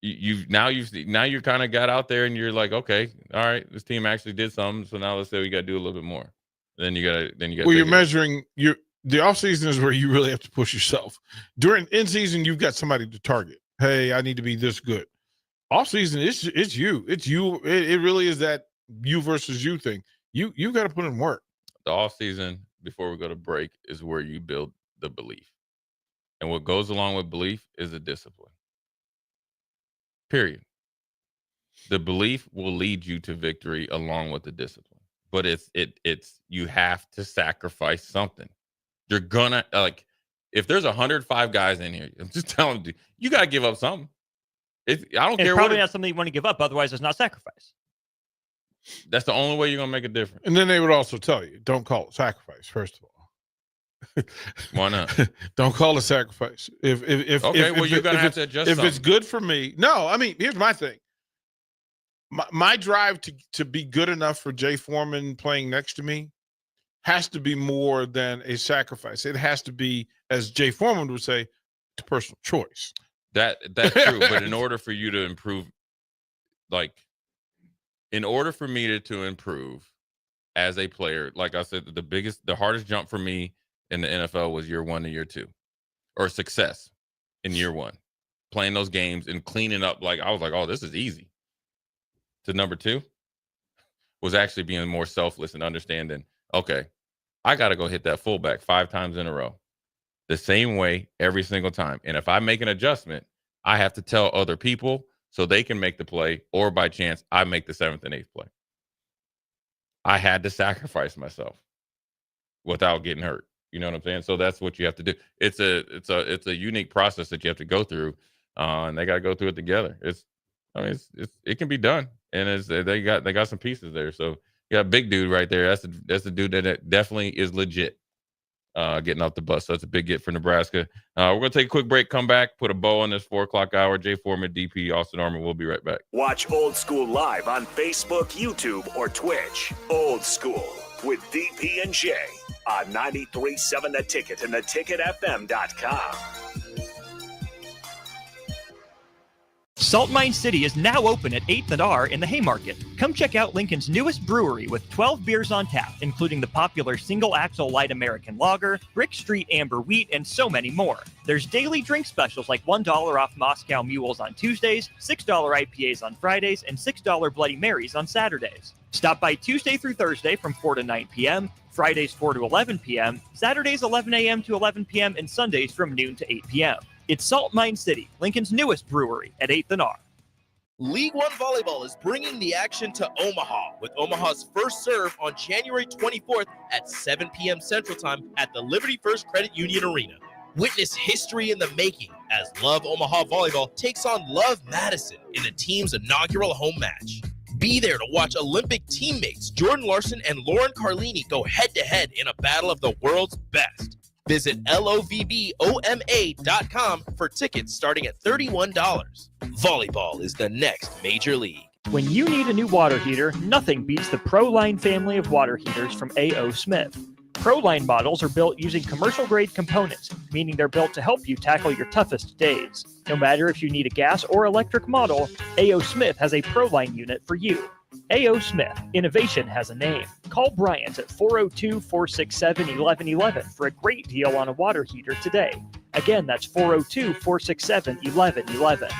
now you kind of got out there and you're like, okay, all right, this team actually did something. So now let's say we got to do a little bit more. Then you got. Well, you're measuring the off season is where you really have to push yourself. During in season, you've got somebody to target. Hey, I need to be this good. Off season, it's you. It's you. It really is that you versus you thing. You got to put in work. The off season, before we go to break, is where you build the belief. And what goes along with belief is a discipline. Period. The belief will lead you to victory along with the discipline. But it's you have to sacrifice something. You're gonna if there's 105 guys in here, I'm just telling you got to give up something. I don't care. It's probably not something you want to give up. Otherwise, it's not sacrifice. That's the only way you're gonna make a difference. And then they would also tell you, don't call it sacrifice. First of all, why not? Don't call it sacrifice. If you're gonna have to adjust. If it's good for me, no. I mean, here's my thing. My drive to be good enough for Jay Foreman playing next to me has to be more than a sacrifice. It has to be, as Jay Foreman would say, a personal choice. That's true. But in order for you to improve, in order for me to improve as a player, like I said, the hardest jump for me in the NFL was year 1 to year 2, or success in year 1, playing those games and cleaning up. I was like, oh, this is easy. To number 2 was actually being more selfless and understanding, okay, I got to go hit that fullback 5 times in a row the same way every single time. And if I make an adjustment, I have to tell other people so they can make the play, or by chance, I make the 7th and 8th play. I had to sacrifice myself without getting hurt. You know what I'm saying? So that's what you have to do. It's a unique process that you have to go through, and they got to go through it together. It can be done, and they got some pieces there. So you got a big dude right there. That's the dude that definitely is legit. Getting off the bus. So that's a big get for Nebraska. We're going to take a quick break, come back, put a bow on this 4 o'clock hour. Jay Foreman, DP, Austin Norman. We'll be right back. Watch Old School live on Facebook, YouTube, or Twitch. Old School with DP and J on 93.7 The Ticket and theticketfm.com. Salt Mine City is now open at 8th and R in the Haymarket. Come check out Lincoln's newest brewery with 12 beers on tap, including the popular Single Axle Light American Lager, Brick Street Amber Wheat, and so many more. There's daily drink specials like $1 off Moscow Mules on Tuesdays, $6 IPAs on Fridays, and $6 Bloody Marys on Saturdays. Stop by Tuesday through Thursday from 4 to 9 p.m., Fridays 4 to 11 p.m., Saturdays 11 a.m. to 11 p.m., and Sundays from noon to 8 p.m. It's Salt Mine City, Lincoln's newest brewery at 8th and R. League One Volleyball is bringing the action to Omaha with Omaha's first serve on January 24th at 7 p.m. Central Time at the Liberty First Credit Union Arena. Witness history in the making as Love Omaha Volleyball takes on Love Madison in the team's inaugural home match. Be there to watch Olympic teammates Jordan Larson and Lauren Carlini go head-to-head in a battle of the world's best. Visit lovboma.com for tickets starting at $31. Volleyball is the next major league. When you need a new water heater, nothing beats the ProLine family of water heaters from A.O. Smith. ProLine models are built using commercial-grade components, meaning they're built to help you tackle your toughest days. No matter if you need a gas or electric model, A.O. Smith has a ProLine unit for you. A.O. Smith, innovation has a name. Call Bryant at 402-467-1111 for a great deal on a water heater today. Again, that's 402-467-1111.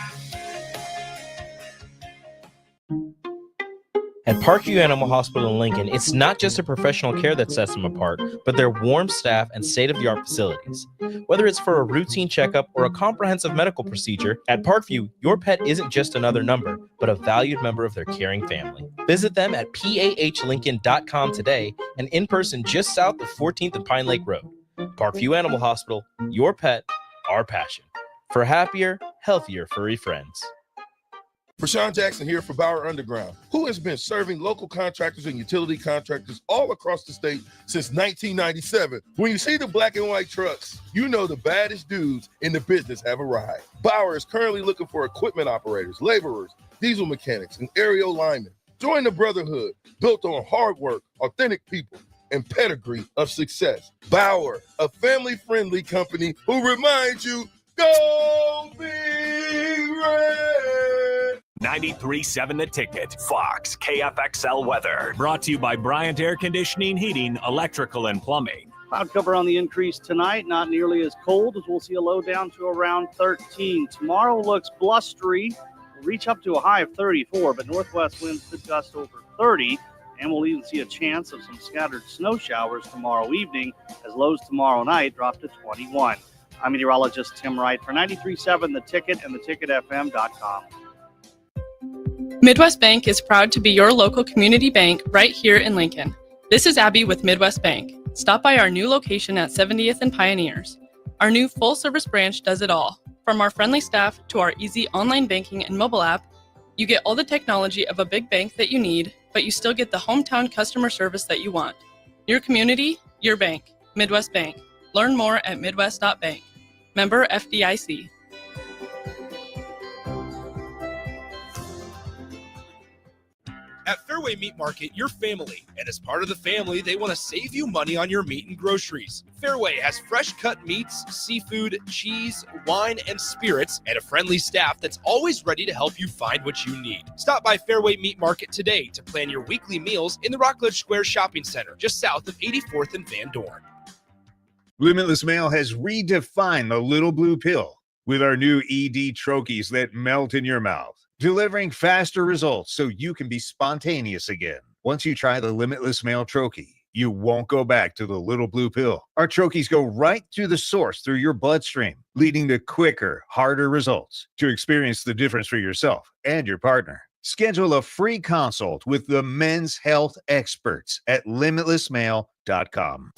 At Parkview Animal Hospital in Lincoln, it's not just the professional care that sets them apart, but their warm staff and state-of-the-art facilities. Whether it's for a routine checkup or a comprehensive medical procedure, at Parkview, your pet isn't just another number, but a valued member of their caring family. Visit them at pahlincoln.com today and in person just south of 14th and Pine Lake Road. Parkview Animal Hospital, your pet, our passion. For happier, healthier furry friends. Rashawn Jackson here for Bauer Underground, who has been serving local contractors and utility contractors all across the state since 1997. When you see the black and white trucks, you know the baddest dudes in the business have arrived. Bauer is currently looking for equipment operators, laborers, diesel mechanics, and aerial linemen. Join the brotherhood built on hard work, authentic people, and pedigree of success. Bauer, a family-friendly company who reminds you, go Big Red! 93.7 The Ticket, Fox, KFXL weather. Brought to you by Bryant Air Conditioning, Heating, Electrical, and Plumbing. Cloud cover on the increase tonight, not nearly as cold as we'll see a low down to around 13. Tomorrow looks blustery. We'll reach up to a high of 34, but northwest winds could gust over 30, and we'll even see a chance of some scattered snow showers tomorrow evening as lows tomorrow night drop to 21. I'm meteorologist Tim Wright for 93.7 The Ticket and theticketfm.com. Midwest Bank is proud to be your local community bank right here in Lincoln. This is Abby with Midwest Bank. Stop by our new location at 70th and Pioneers. Our new full-service branch does it all. From our friendly staff to our easy online banking and mobile app, you get all the technology of a big bank that you need, but you still get the hometown customer service that you want. Your community, your bank. Midwest Bank. Learn more at midwest.bank. Member FDIC. At Fairway Meat Market, you're family, and as part of the family, they want to save you money on your meat and groceries. Fairway has fresh cut meats, seafood, cheese, wine, and spirits, and a friendly staff that's always ready to help you find what you need. Stop by Fairway Meat Market today to plan your weekly meals in the Rockledge Square Shopping Center, just south of 84th and Van Dorn. Limitless Mail has redefined the little blue pill with our new ED trochees that melt in your mouth, delivering faster results so you can be spontaneous again. Once you try the Limitless Mail trochee, you won't go back to the little blue pill. Our trochees go right to the source through your bloodstream, leading to quicker, harder results. To experience the difference for yourself and your partner, schedule a free consult with the men's health experts at limitlessmail.com.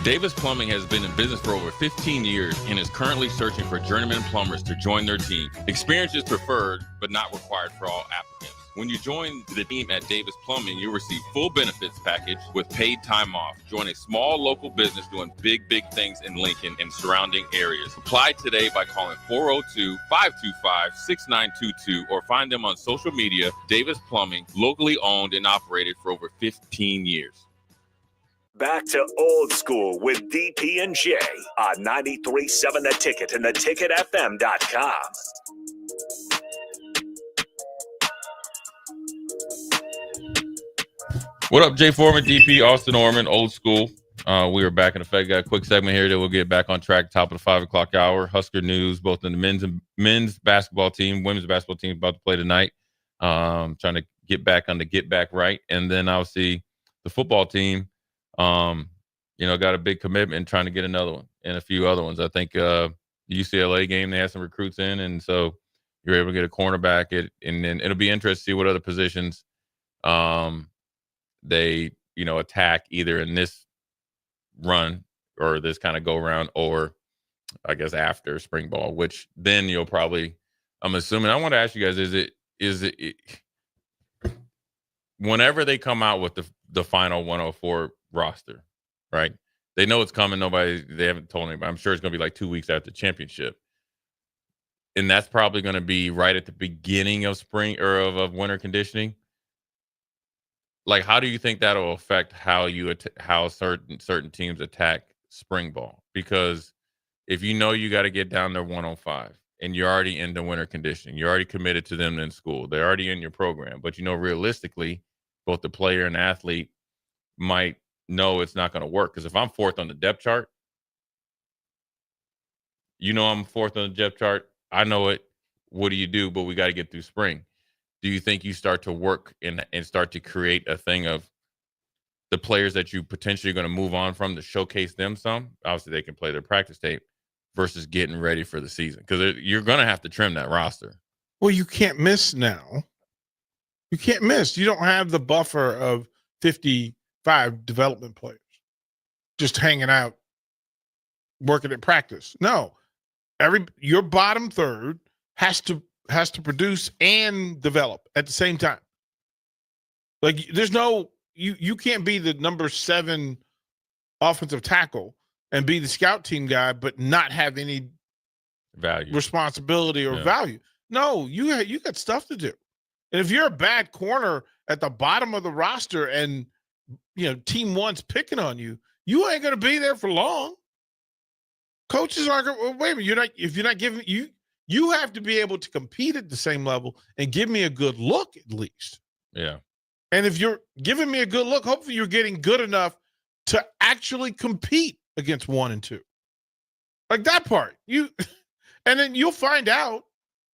Davis Plumbing has been in business for over 15 years and is currently searching for journeyman plumbers to join their team. Experience is preferred, but not required for all applicants. When you join the team at Davis Plumbing, you'll receive full benefits package with paid time off. Join a small local business doing big things in Lincoln and surrounding areas. Apply today by calling 402-525-6922 or find them on social media. Davis Plumbing, locally owned and operated for over 15 years. Back to old school with DP and J on 93.7 The Ticket and theticketfm.com. What up, Jay Foreman, DP, Austin Orman, old school. We are back in effect. Got a quick segment here that we'll get back on track, top of the 5 o'clock hour. Husker news, both in the men's basketball team, women's basketball team about to play tonight. Trying to get back on the get back right. And then obviously the football team, got a big commitment trying to get another one and a few other ones. I think UCLA game, they had some recruits in. And so, You're able to get a cornerback, and then it'll be interesting to see what other positions they attack either in this run or this kind of go around, or I guess after spring ball, which then you'll probably, I'm assuming. I want to ask you guys: is it whenever they come out with the final 104 roster, right? They know it's coming. They haven't told anybody. I'm sure it's going to be like 2 weeks after the championship. And that's probably going to be right at the beginning of spring or of winter conditioning. Like, how do you think that'll affect how certain teams attack spring ball? Because if you know you got to get down to 105 and you're already into winter conditioning, you're already committed to them in school, they're already in your program, but realistically, both the player and the athlete might know it's not going to work. Because if I'm fourth on the depth chart, I'm fourth on the depth chart. I know it. What do you do? But we got to get through spring. Do you think you start to work and start to create a thing of the players that you potentially going to move on from to showcase them some? Obviously, they can play their practice tape versus getting ready for the season, because you're going to have to trim that roster. Well, you can't miss now. You can't miss. You don't have the buffer of 55 development players just hanging out, working at practice. No. Your bottom third has to produce and develop at the same time. Like, there's no, you can't be the number 7 offensive tackle and be the scout team guy, but not have any value, responsibility, or value. No, you got stuff to do. And if you're a bad corner at the bottom of the roster and team one's picking on you, you ain't gonna be there for long. Coaches aren't going to, wait a minute, if you're not giving, you have to be able to compete at the same level and give me a good look at least. Yeah. And if you're giving me a good look, hopefully you're getting good enough to actually compete against 1 and 2. Like that part. And then you'll find out,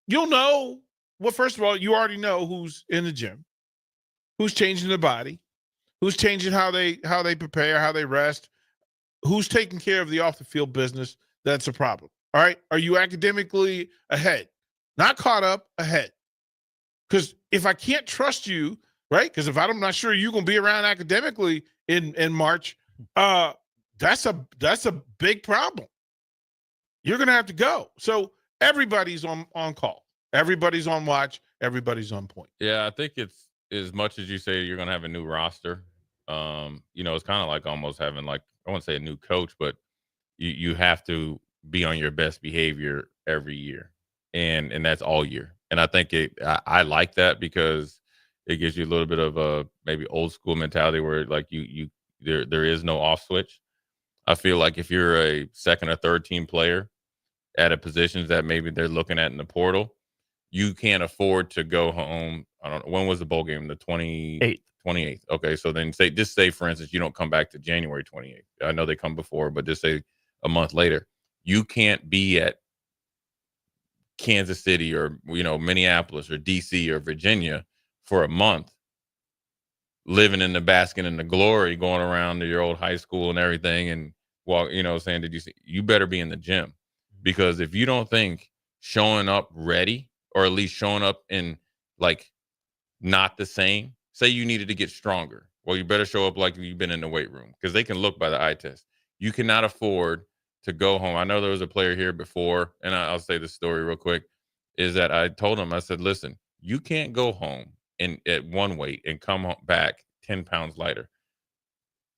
you'll know, well, first of all, you already know who's in the gym, who's changing their body, who's changing how they prepare, how they rest, who's taking care of the off the field business. That's a problem. All right. Are you academically ahead? Not caught up, ahead. Because if I can't trust you, right? Because if I'm not sure you're going to be around academically in March, that's a big problem. You're going to have to go. So everybody's on call. Everybody's on watch. Everybody's on point. Yeah, I think it's as much as you say you're going to have a new roster. It's kind of like almost having, like, I won't say a new coach, but you have to be on your best behavior every year, and that's all year. And I think I like that because it gives you a little bit of a maybe old school mentality where like there is no off switch. I feel like if you're a second or third team player at a positions that maybe they're looking at in the portal, you can't afford to go home. I don't know, when was the bowl game? The 28th. Okay, so then say for instance you don't come back to January 28th. I know they come before, but just say a month later. You can't be at Kansas City or Minneapolis or DC or Virginia for a month, living in the basking in the glory, going around to your old high school and everything, and saying, did you see? You better be in the gym, because if you don't think showing up ready, or at least showing up in like not the same. Say you needed to get stronger. Well, you better show up like you've been in the weight room, because they can look by the eye test. You cannot afford to go home. I know there was a player here before, and I'll say this story real quick, is that I told him, I said, listen, you can't go home and at one weight and come back 10 pounds lighter.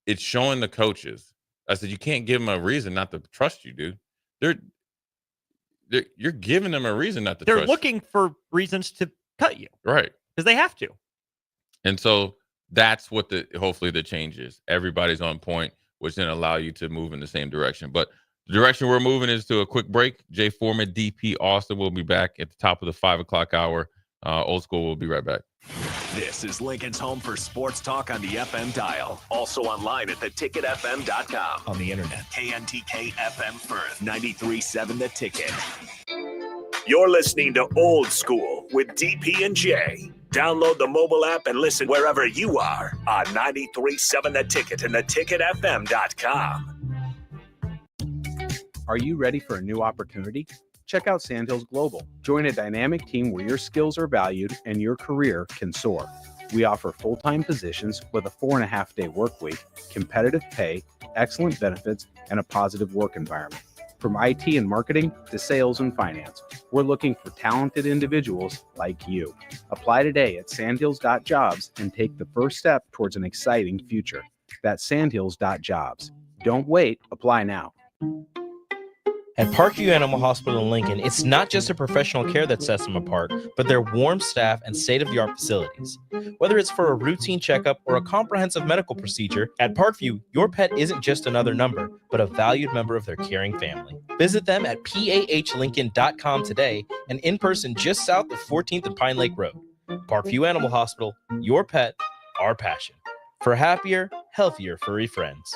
It's showing the coaches. I said, you can't give them a reason not to trust you, dude. You're giving them a reason not to trust you. They're looking for reasons to cut you. Right. Because they have to. And so that's what hopefully the change is. Everybody's on point, which then allow you to move in the same direction. But the direction we're moving is to a quick break. Jay Foreman, DP Austin will be back at the top of the 5 o'clock hour. Old School will be right back. This is Lincoln's home for sports talk on the FM dial. Also online at theticketfm.com. On the internet. KNTK FM Firth, 93.7 The Ticket. You're listening to Old School with DP and J. Download the mobile app and listen wherever you are on 93.7 The Ticket and theticketfm.com. Are you ready for a new opportunity? check out Sandhills Global. Join a dynamic team where your skills are valued and your career can soar. We offer full-time positions with a 4.5-day work week, competitive pay, excellent benefits, and a positive work environment. From IT and marketing to sales and finance, we're looking for talented individuals like you. Apply today at sandhills.jobs and take the first step towards an exciting future. That's sandhills.jobs. Don't wait, apply now. At Parkview Animal Hospital in Lincoln, it's not just a professional care that sets them apart, but their warm staff and state-of-the-art facilities. Whether it's for a routine checkup or a comprehensive medical procedure, at Parkview, your pet isn't just another number, but a valued member of their caring family. Visit them at pahlincoln.com today and in person just south of 14th and Pine Lake Road. Parkview Animal Hospital, your pet, our passion. For happier, healthier furry friends.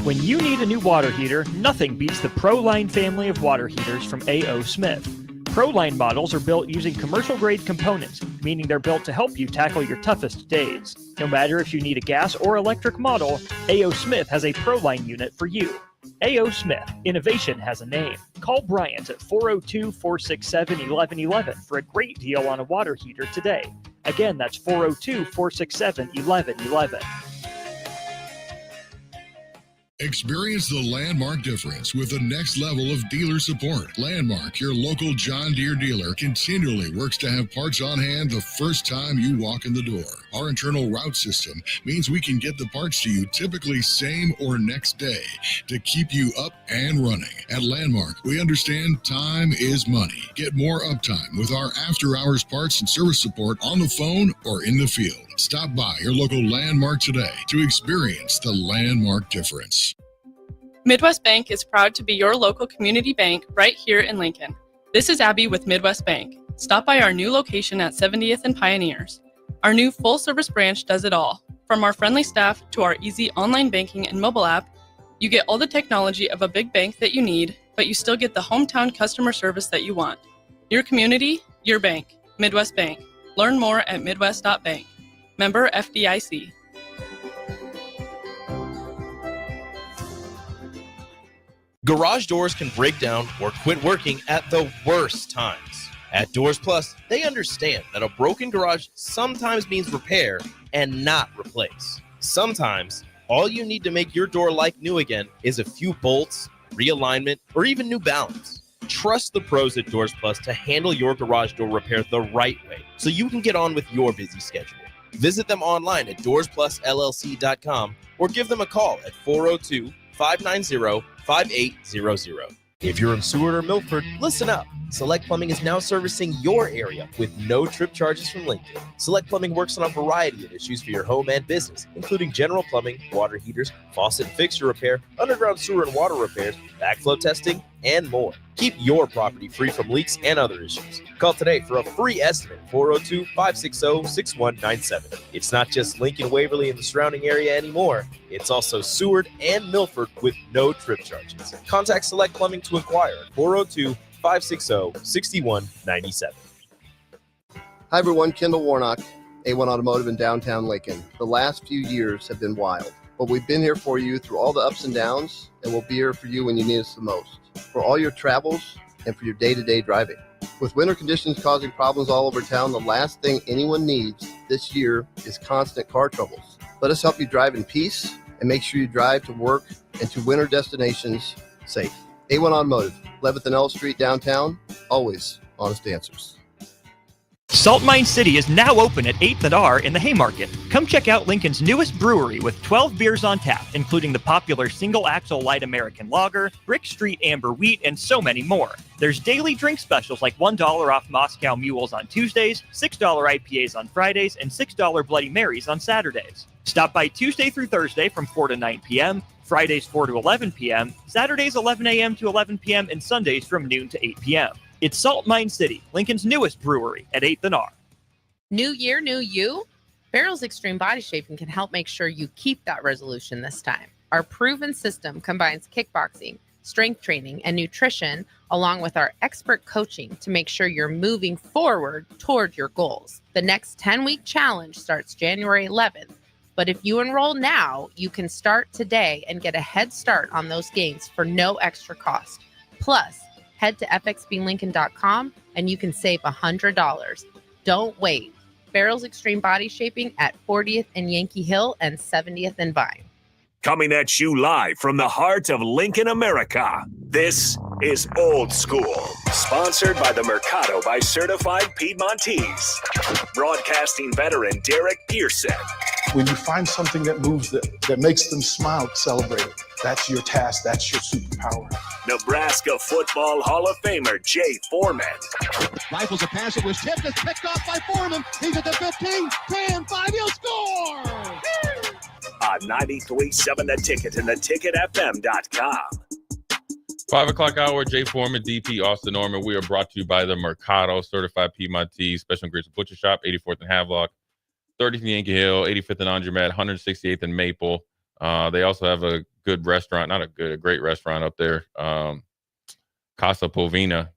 When you need a new water heater, nothing beats the ProLine family of water heaters from A.O. Smith. ProLine models are built using commercial-grade components, meaning they're built to help you tackle your toughest days. No matter if you need a gas or electric model, A.O. Smith has a ProLine unit for you. A.O. Smith, innovation has a name. Call Bryant at 402-467-1111 for a great deal on a water heater today. Again, that's 402-467-1111. Experience the Landmark difference with the next level of dealer support. Landmark, your local John Deere dealer, continually works to have parts on hand the first time you walk in the door. Our internal route system means we can get the parts to you typically same or next day to keep you up and running. At Landmark, we understand time is money. Get more uptime with our after-hours parts and service support on the phone or in the field. Stop by your local Landmark today to experience the Landmark difference. Midwest Bank is proud to be your local community bank right here in Lincoln. This is Abby with Midwest Bank. Stop by our new location at 70th and Pioneers. Our new full-service branch does it all. From our friendly staff to our easy online banking and mobile app, you get all the technology of a big bank that you need, but you still get the hometown customer service that you want. Your community, your bank. Midwest Bank. Learn more at midwest.bank. Member FDIC. Garage doors can break down or quit working at the worst times. At Doors Plus, they understand that a broken garage sometimes means repair and not replace. Sometimes, all you need to make your door like new again is a few bolts, realignment, or even new balance. Trust the pros at Doors Plus to handle your garage door repair the right way so you can get on with your busy schedule. Visit them online at doorsplusllc.com or give them a call at 402-590-5800. If you're in Seward or Milford, listen up. Select Plumbing is now servicing your area with no trip charges from Lincoln. Select Plumbing works on a variety of issues for your home and business, including general plumbing, water heaters, faucet and fixture repair, underground sewer and water repairs, backflow testing, and more. Keep your property free from leaks and other issues. Call today for a free estimate, 402-560-6197. It's not just Lincoln, Waverly, and the surrounding area anymore. It's also Seward and Milford with no trip charges. Contact Select Plumbing to inquire at 402-560-6197. Hi everyone, Kendall Warnock, A1 Automotive in downtown Lincoln. The last few years have been wild, but we've been here for you through all the ups and downs, and we'll be here for you when you need us the most, for all your travels and for your day-to-day driving. With winter conditions causing problems all over town, the last thing anyone needs this year is constant car troubles. Let us help you drive in peace and make sure you drive to work and to winter destinations safe. A1 Automotive, 11th and L Street downtown, always honest answers. Salt Mine City is now open at 8th and R in the Haymarket. Come check out Lincoln's newest brewery with 12 beers on tap, including the popular single-axle light American lager, Brick Street Amber Wheat, and so many more. There's daily drink specials like $1 off Moscow Mules on Tuesdays, $6 IPAs on Fridays, and $6 Bloody Marys on Saturdays. Stop by Tuesday through Thursday from 4 to 9 p.m., Fridays 4 to 11 p.m., Saturdays 11 a.m. to 11 p.m., and Sundays from noon to 8 p.m. It's Salt Mine City, Lincoln's newest brewery at 8th and R. New year, new you? Barrel's Extreme Body Shaping can help make sure you keep that resolution this time. Our proven system combines kickboxing, strength training, and nutrition, along with our expert coaching to make sure you're moving forward toward your goals. The next 10-week challenge starts January 11th, but if you enroll now, you can start today and get a head start on those gains for no extra cost. Plus, Head to fxblincoln.com and you can save $100. Don't wait. Farrell's Extreme Body Shaping at 40th and Yankee Hill and 70th and Vine. Coming at you live from the heart of Lincoln, America. This is Old School, sponsored by the Mercado by Certified Piedmontese. Broadcasting veteran Derek Pearson. When you find something that moves that makes them smile, celebrate it. That's your task. That's your superpower. Nebraska Football Hall of Famer Jay Foreman. Rifles a pass. It was tipped. It's picked off by Foreman. He's at the 15, 10, 5. He'll score! On 93.7 The Ticket and theticketfm.com. 5 o'clock hour, Jay Foreman, DP, Austin Norman. We are brought to you by the Mercado, Certified Piedmontese, Special Ingredients Butcher Shop, 84th and Havelock, 30th and Yankee Hill, 85th and Andromet, 168th and Maple. They also have a good restaurant, a great restaurant up there, Casa Bovina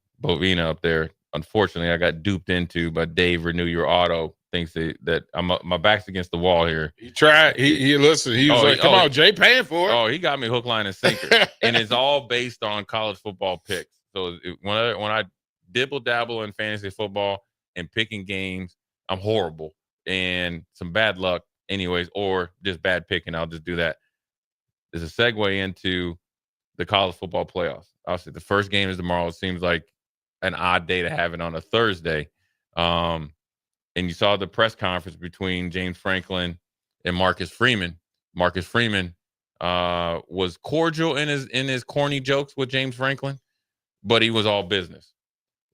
up there. Unfortunately, I got duped into by Dave Renew Your Auto. Thinks that my back's against the wall here. He tried. He listened. He was come on, Jay, paying for it. Oh, he got me hook, line, and sinker. And it's all based on college football picks. So when I dibble dabble in fantasy football and picking games, I'm horrible and some bad luck anyways, or just bad picking. I'll just do that. There's a segue into the college football playoffs. Obviously, the first game is tomorrow. It seems like an odd day to have it on a Thursday. And you saw the press conference between James Franklin and Marcus Freeman. Marcus Freeman was cordial in his corny jokes with James Franklin, but he was all business.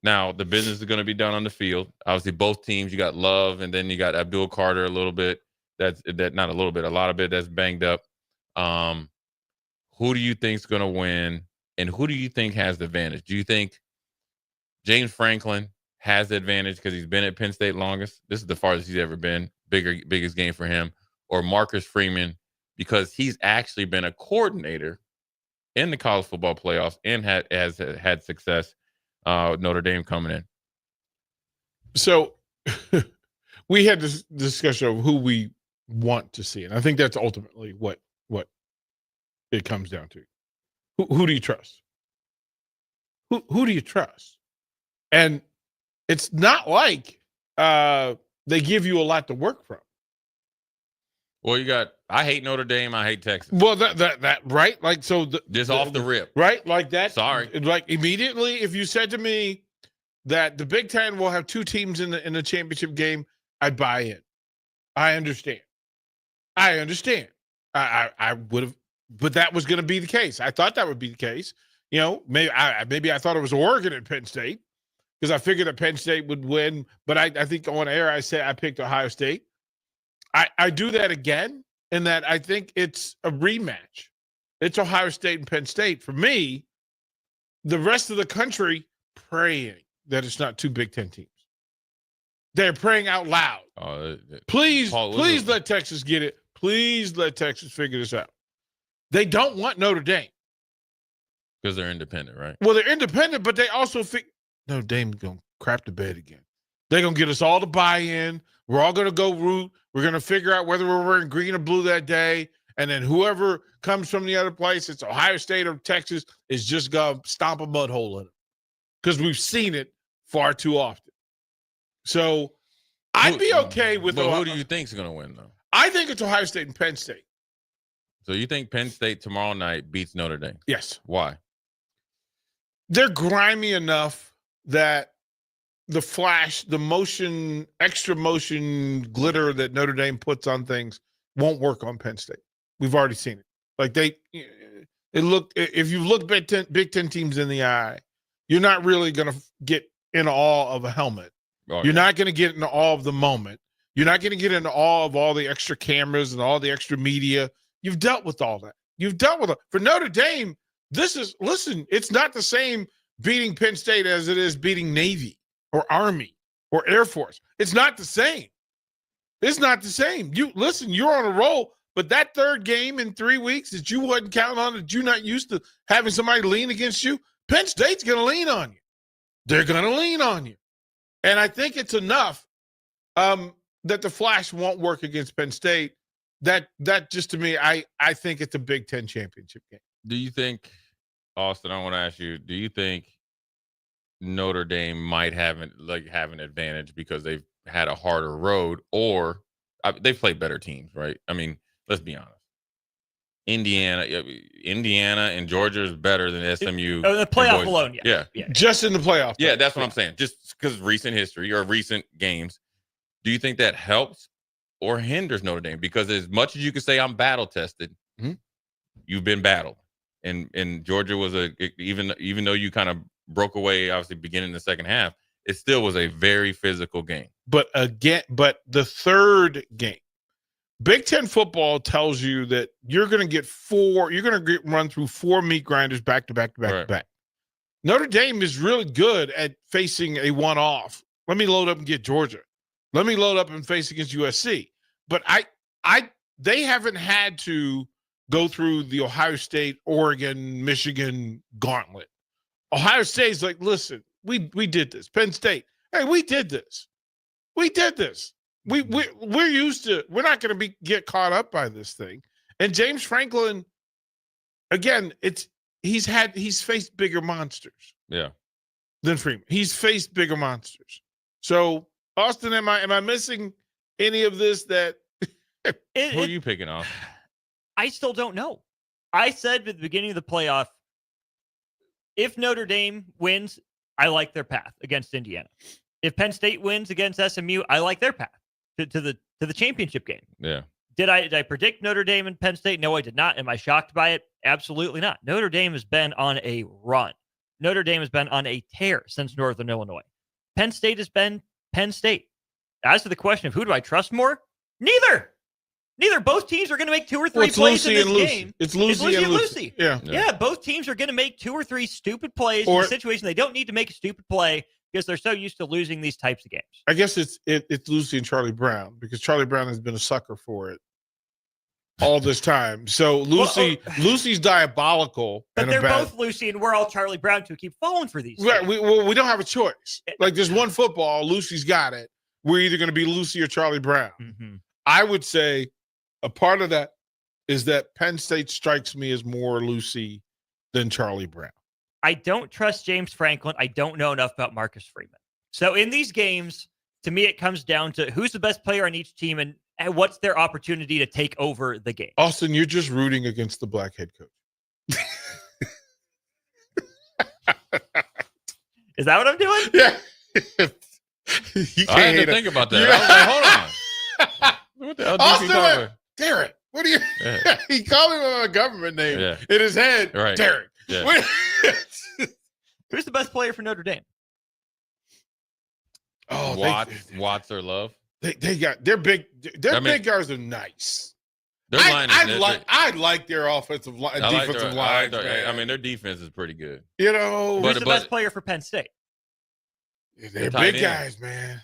Now, the business is going to be done on the field. Obviously, both teams, you got Love, and then you got Abdul Carter a little bit. A lot of it that's banged up. Who do you think's going to win, and who do you think has the advantage? Do you think James Franklin has the advantage because he's been at Penn State longest? This is the farthest he's ever been. Biggest game for him. Or Marcus Freeman because he's actually been a coordinator in the college football playoffs and has had success with Notre Dame coming in. So we had this discussion of who we want to see, and I think that's ultimately what it comes down to. Who do you trust? Who do you trust? And it's not like they give you a lot to work from. Well, you got, I hate Notre Dame, I hate Texas. Well, that right? Like, so just off the rip. Right? Like that. Sorry. Like immediately, if you said to me that the Big Ten will have two teams in the championship game, I'd buy in. I understand. I would have, but that was going to be the case. I thought that would be the case. You know, maybe I thought it was Oregon and Penn State because I figured that Penn State would win. But I think on air I said I picked Ohio State. I do that again, in that I think it's a rematch. It's Ohio State and Penn State. For me, the rest of the country praying that it's not two Big Ten teams. They're praying out loud. Please let Texas get it. Please let Texas figure this out. They don't want Notre Dame. Because they're independent, right? Well, they're independent, but they also think Notre Dame's going to crap the bed again. They're going to get us all to buy in. We're all going to go root. We're going to figure out whether we're wearing green or blue that day. And then whoever comes from the other place, it's Ohio State or Texas, is just going to stomp a mud hole in it. Because we've seen it far too often. So I'd be okay with But who do you think's going to win, though? I think it's Ohio State and Penn State. So you think Penn State tomorrow night beats Notre Dame? Yes. Why? They're grimy enough that the flash, the motion, extra motion glitter that Notre Dame puts on things won't work on Penn State. We've already seen it. Like if you look Big Ten teams in the eye, you're not really going to get in awe of a helmet. Oh, you're not going to get in awe of the moment. You're not going to get in awe of all the extra cameras and all the extra media. You've dealt with all that. You've dealt with it. For Notre Dame, it's not the same beating Penn State as it is beating Navy or Army or Air Force. It's not the same. It's not the same. You're on a roll, but that third game in 3 weeks that you wasn't counting on, that you're not used to having somebody lean against you, Penn State's going to lean on you. They're going to lean on you. And I think it's enough that the flash won't work against Penn State. That just, to me, I think it's a Big Ten championship game. Do you think, Austin, I want to ask you, do you think Notre Dame might have an advantage because they've had a harder road, or they've played better teams, right? I mean, let's be honest. Indiana and Georgia is better than SMU. The playoff alone, yeah. Just in the playoff. Yeah, that's what I'm saying. Just because recent history or recent games, do you think that helps or hinders Notre Dame? Because as much as you can say I'm battle tested, you've been battled, and Georgia was even though you kind of broke away, obviously beginning the second half, it still was a very physical game. But the third game. Big Ten football tells you that you're going to get run through 4 meat grinders back to back to back to back. Notre Dame is really good at facing a one-off. Let me load up and get Georgia. Let me load up and face against USC. But they haven't had to go through the Ohio State, Oregon, Michigan gauntlet. Ohio State's like, listen, we did this. Penn State, hey, we did this. We did this. We're used to. We're not going to get caught up by this thing. And James Franklin, again, he's faced bigger monsters. Yeah. Than Freeman. He's faced bigger monsters. So Austin, am I missing any of this? That who are you picking off? I still don't know. I said at the beginning of the playoff, if Notre Dame wins, I like their path against Indiana. If Penn State wins against SMU, I like their path to the championship game. Yeah. Did I predict Notre Dame and Penn State? No, I did not. Am I shocked by it? Absolutely not. Notre Dame has been on a run. Notre Dame has been on a tear since Northern Illinois. Penn State has been Penn State. As to the question of who do I trust more? Neither. Both teams are going to make 2 or 3 plays in this game. It's Lucy and Lucy. Yeah, both teams are going to make 2 or 3 stupid plays in a situation they don't need to make a stupid play because they're so used to losing these types of games. I guess it's Lucy and Charlie Brown because Charlie Brown has been a sucker for it all this time. So Lucy's diabolical. But they're both Lucy, and we're all Charlie Brown to keep falling for these. Right. We don't have a choice. Like there's one football, Lucy's got it. We're either going to be Lucy or Charlie Brown. Mm-hmm. I would say a part of that is that Penn State strikes me as more Lucy than Charlie Brown. I don't trust James Franklin. I don't know enough about Marcus Freeman. So in these games, to me, it comes down to who's the best player on each team and what's their opportunity to take over the game. Austin, you're just rooting against the black head coach. Is that what I'm doing? Yeah. I had to think about that. I was like, hold on. What the hell Austin went, Derek, what do you he called me by my government name in his head. Right. Derek. Yeah. Who's the best player for Notre Dame? Oh, Watts or Love? They got their big big guards are nice. Their line I like their offensive line, defensive line. I mean, their defense is pretty good. You know, who's the best player for Penn State? They're big guys, man.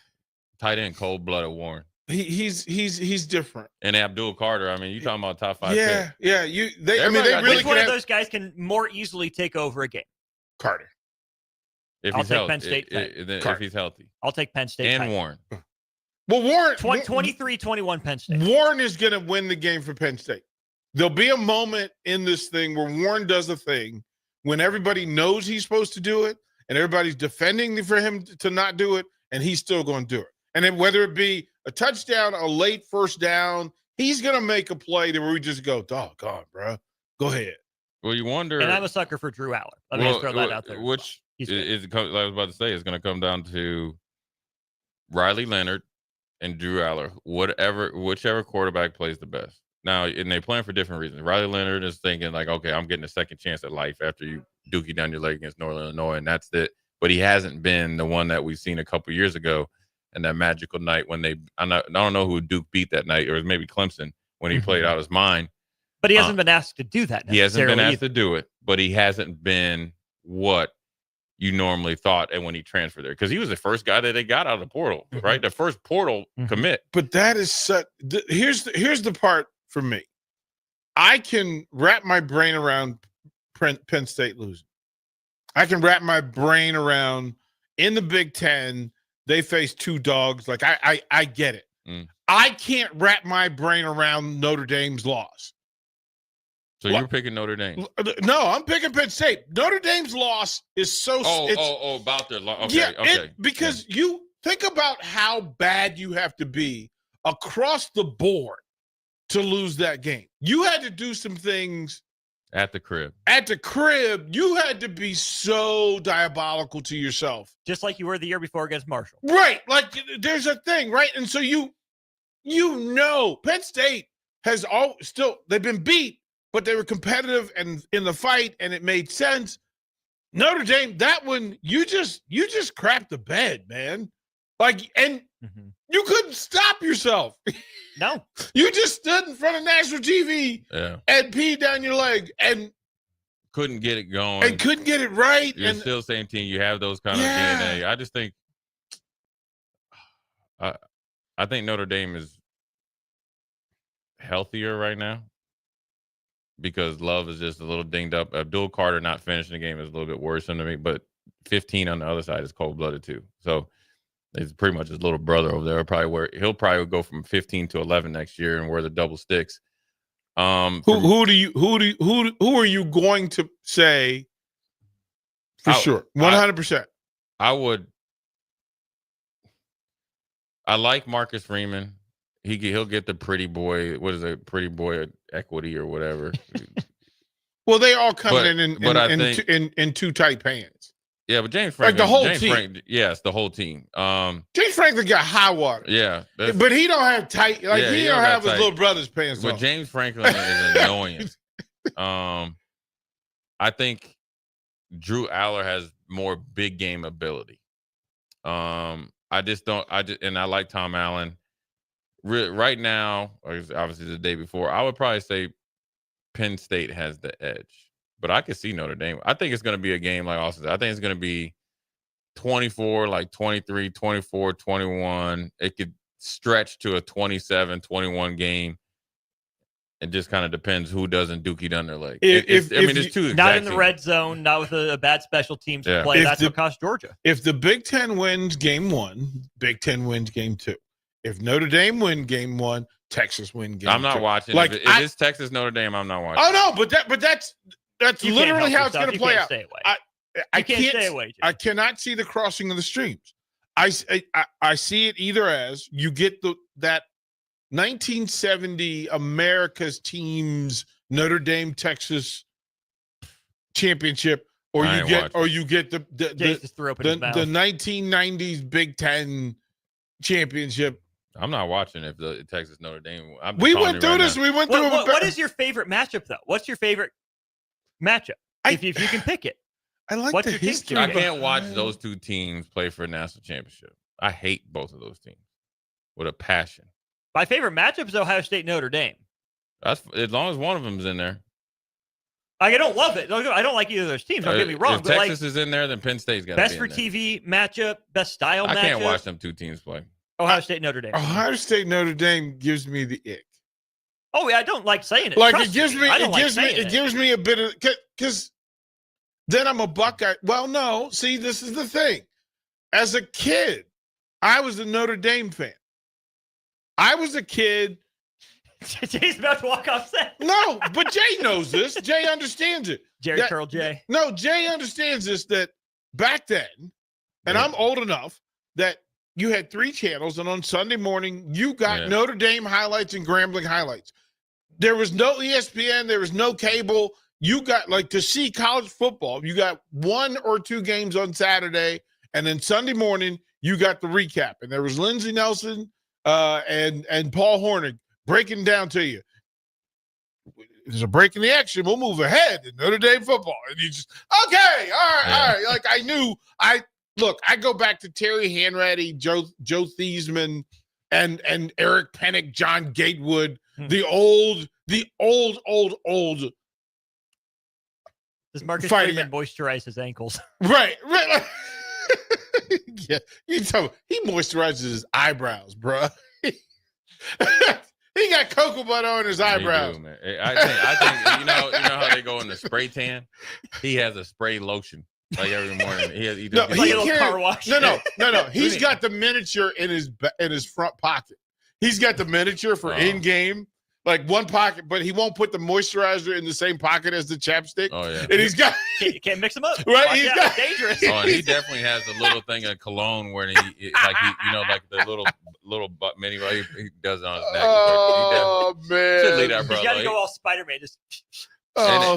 Tight end, cold-blooded Warren. He's different. And Abdul Carter. I mean, you talking about top 5? Yeah, pick. yeah. They really. Which one of those guys can more easily take over a game? Carter. If I'll he's take healthy. Penn State. If he's healthy. I'll take Penn State. And Warren. Well, Warren. 23-21 Penn State. Warren is going to win the game for Penn State. There'll be a moment in this thing where Warren does a thing when everybody knows he's supposed to do it and everybody's defending for him to not do it, and he's still going to do it. And then whether it be a touchdown, a late first down, he's going to make a play where we just go, doggone, bro. Go ahead. Well, you wonder. And I'm a sucker for Drew Aller. Let me just throw that out there. Which is, like I was about to say, is going to come down to Riley Leonard and Drew Aller, whichever quarterback plays the best. Now, and they plan for different reasons. Riley Leonard is thinking like, okay, I'm getting a second chance at life after you dookie down your leg against Northern Illinois, and that's it. But he hasn't been the one that we've seen a couple years ago. And that magical night when I don't know who Duke beat that night, or it was maybe Clemson when he played out his mind. But he hasn't been asked to do that. He hasn't been asked to do it, but he hasn't been what you normally thought. And when he transferred there, because he was the first guy that they got out of the portal, right? The first portal commit. But that is such. Here's the part for me. I can wrap my brain around Penn State losing. I can wrap my brain around in the Big Ten. They face 2 dogs. Like I get it. I can't wrap my brain around Notre Dame's loss. So you're picking Notre Dame? No, I'm picking Penn State. Notre Dame's loss is so. About their loss. Okay, yeah, okay. Because you think about how bad you have to be across the board to lose that game. You had to do some things at the crib. At the crib, you had to be so diabolical to yourself, just like you were the year before against Marshall. Right? Like there's a thing, right? And so you know, Penn State has they've been beat, but they were competitive and in the fight, and it made sense. Notre Dame, that one, you just crapped the bed, man. Like, and you couldn't stop yourself. No. You just stood in front of national TV and peed down your leg and couldn't get it going. And couldn't get it right. You're still the same team. You have those kind of DNA. I just think I think Notre Dame is healthier right now because Love is just a little dinged up. Abdul Carter not finishing the game is a little bit worrisome to me, but 15 on the other side is cold-blooded too. So it's pretty much his little brother over there. He'll probably go from 15 to 11 next year and wear the double sticks. Who are you going to say for sure? 100%. I like Marcus Freeman. He'll get the pretty boy. What is it? Pretty boy equity or whatever. Well, they all coming in too tight pants. Yeah, but James Franklin, like the whole team. Yes, the whole team. James Franklin got high water. Yeah, but he don't have tight. Like he don't have his little brother's pants on. But James Franklin is annoying. I think Drew Aller has more big game ability. And I like Tom Allen. Right now, obviously the day before, I would probably say Penn State has the edge. But I could see Notre Dame. I think it's going to be a game like Austin said. I think it's going to be 24, like 23, 24, 21. It could stretch to a 27-21 game. It just kind of depends who doesn't dookie down their leg. It's too not in the red zone, not with a bad special teams play. That's what cost Georgia. If the Big Ten wins game 1, Big Ten wins game 2. If Notre Dame win game 1, Texas win game 2. I'm not watching. Like if it's Texas Notre Dame, I'm not watching. Oh no, but that's literally how it's going to play out. I can't stay away. I cannot see the crossing of the streams. I see it either as you get that 1970 America's teams Notre Dame Texas championship, or you get the 1990s Big Ten championship. I'm not watching if the Texas Notre Dame. We went through this. We went through. What is your favorite matchup though? What's your favorite matchup? If you can pick it. I like the history. I can't watch those two teams play for a national championship. I hate both of those teams with a passion. My favorite matchup is Ohio State Notre Dame. That's as long as one of them's in there. I don't love it. I don't like either of those teams. Don't get me wrong. If Texas is in there, then Penn State's got to be best for TV matchup, best style matchup. I can't watch them two teams play. Ohio State Notre Dame. Ohio State Notre Dame gives me the ick. Oh yeah, I don't like saying it. Like it gives me a bit of because then I'm a Buckeye. Well, no, see, this is the thing. As a kid, I was a Notre Dame fan. I was a kid. Jay's about to walk off set. No, but Jay knows this. Jay understands it. Jerry Curl Jay. No, Jay understands this, that back then, and I'm old enough that you had 3 channels, and on Sunday morning, you got Notre Dame highlights and Grambling highlights. There was no ESPN. There was no cable. You got, like, to see college football, you got 1 or 2 games on Saturday, and then Sunday morning, you got the recap. And there was Lindsey Nelson and Paul Hornig breaking down to you. There's a break in the action. We'll move ahead in Notre Dame football. And you just, okay, all right. Like, I knew, I go back to Terry Hanratty, Joe Thiesman, and Eric Pennick, John Gatewood, the old. Does Marcus Freeman moisturize his ankles? Right. Yeah, he moisturizes his eyebrows, bro. He got cocoa butter on his eyebrows. Do, man. I think you know how they go in the spray tan. He has a spray lotion like every morning. He does like a little car wash. No. He's got the miniature in his front pocket. He's got the miniature for in game. like one pocket, but he won't put the moisturizer in the same pocket as the chapstick. Oh yeah, and he's got can't mix them up. right. Watch He's out, got dangerous. Oh, and he definitely has a little thing of cologne where like the little mini. He does it on his neck. Oh man, should leave that, bro. He's got to go all Spider-Man. Just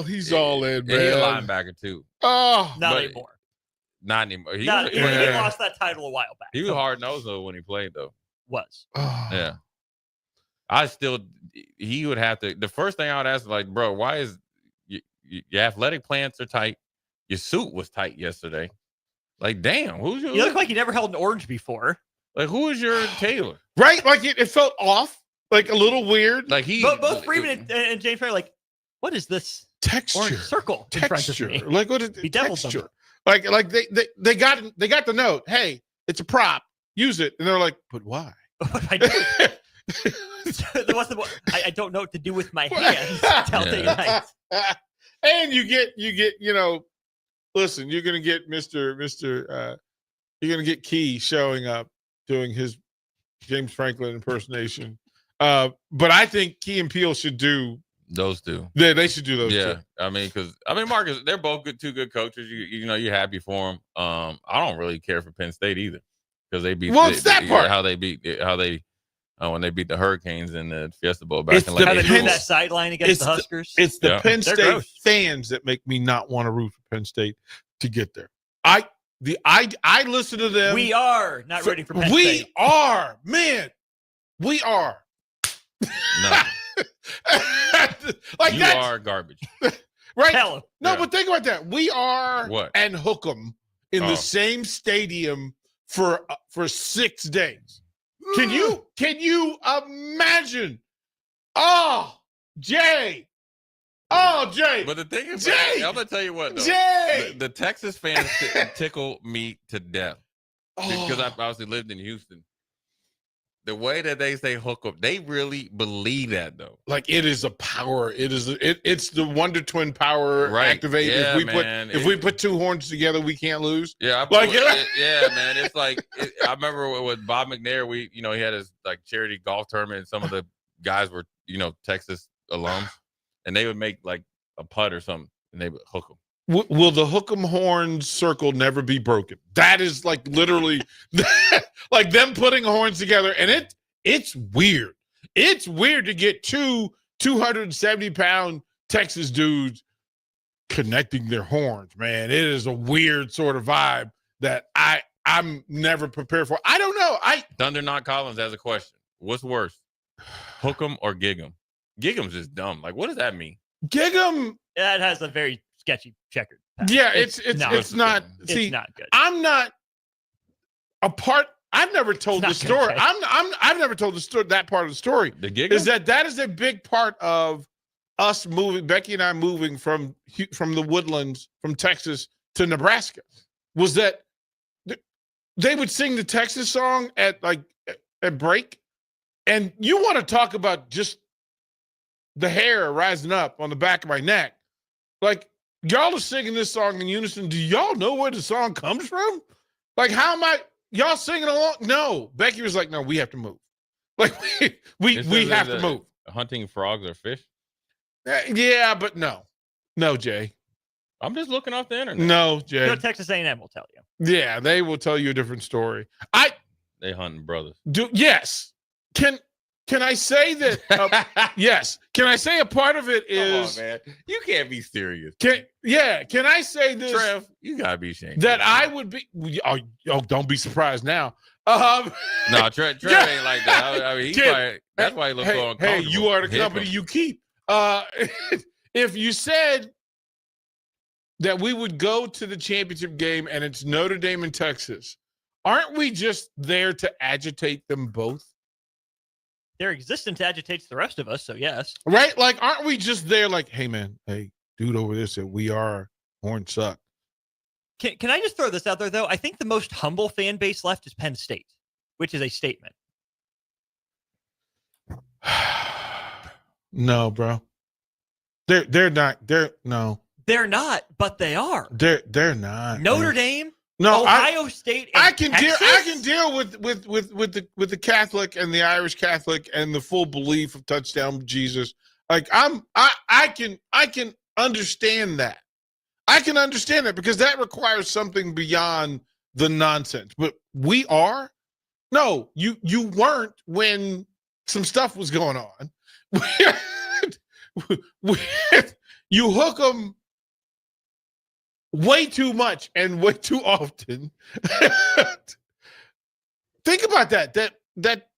he's all in, man. He's a linebacker too. Oh, not anymore. Not anymore. He lost that title a while back. He was hard nosed though when he played though. Was. Yeah. He would have to. The first thing I would ask is like, bro, why is your athletic plants are tight? Your suit was tight yesterday. Like, damn, who's your? You look like you never held an orange before. Like, who is your tailor? Right, like it felt off, like a little weird. Like both Freeman and James Perry, like, what is this texture? Orange circle in front of me? Like what is He deviled them. texture? Like they got the note. Hey, it's a prop. Use it, and they're like, but why? I don't know what to do with my hands. Talladega Nights. And you get, listen, you're gonna get you're gonna get Key showing up doing his James Franklin impersonation. But I think Key and Peele should do those two. Yeah, they should do those two. I mean, Marcus, they're both two good coaches. You're happy for them. I don't really care for Penn State either because they beat. Well, it's that part. When they beat the Hurricanes in the Fiesta Bowl back in how they moved that sideline against the Huskers. It's the Penn State fans that make me not want to root for Penn State to get there. I listen to them. We are not rooting for Penn State. We are, man. We are. No. Like you that are garbage. Right? Tell him. No, but think about that. We are what? And hook 'em in the same stadium for 6 days. Can you imagine? Oh, Jay. But the thing is, Jay! I'm gonna tell you what, though. Jay! The Texas fans tickle me to death because I obviously lived in Houston. The way that they say hook up, they really believe that though. Like it is a power. It's the Wonder Twin power activate. Yeah, if we put two horns together, we can't lose. Yeah, man. It's like I remember with Bob McNair, he had his like charity golf tournament, and some of the guys were Texas alums, and they would make like a putt or something, and they would hook them. Will the hook 'em horns circle never be broken? That is like literally like them putting horns together, and it's weird. It's weird to get two 270-pound Texas dudes connecting their horns, man. It is a weird sort of vibe that I'm never prepared for. I don't know. Thunder Knock Collins has a question. What's worse, hook 'em or gig 'em? Gig 'em's just dumb. Like, what does that mean? Gig 'em. That has a very sketchy checkered pattern. Yeah, it's not. See, it's not good. I'm not a part. I've never told the story. I've never told the story. That part of the story is that is a big part of us moving. Becky and I moving from the woodlands from Texas to Nebraska was that they would sing the Texas song at break, and you want to talk about just the hair rising up on the back of my neck. Like, y'all are singing this song in unison. Do y'all know where the song comes from? Like, how am y'all singing along? No. Becky was like, no, we have to move. Like, we have to move. Hunting frogs or fish? Yeah, but no. No, Jay. I'm just looking off the internet. No, Jay. No, Texas A&M will tell you. Yeah, they will tell you a different story. They hunting brothers. Yes. Can I say that? Yes. Can I say a part of it is? Come on, man. You can't be serious. Can I say this? Trev, you gotta be ashamed. That I would be. Oh, don't be surprised now. No, Trev ain't like that. I mean, that's why he looks so uncomfortable. Hey, you are the company you keep. If you said that we would go to the championship game and it's Notre Dame and Texas, aren't we just there to agitate them both? Their existence agitates the rest of us, so yes. Right? Like, aren't we just there like, hey, man, hey, dude over there said we are horn suck. Can I just throw this out there, though? I think the most humble fan base left is Penn State, which is a statement. No, bro. They're not. No. They're not, but they are. They're not. Notre Dame No, Ohio State. And I can deal. Texas? I can deal with the Catholic and the Irish Catholic and the full belief of touchdown Jesus. Like I can understand that. I can understand that because that requires something beyond the nonsense. But we are. No, you weren't when some stuff was going on. You hook them way too much and way too often. Think about that. That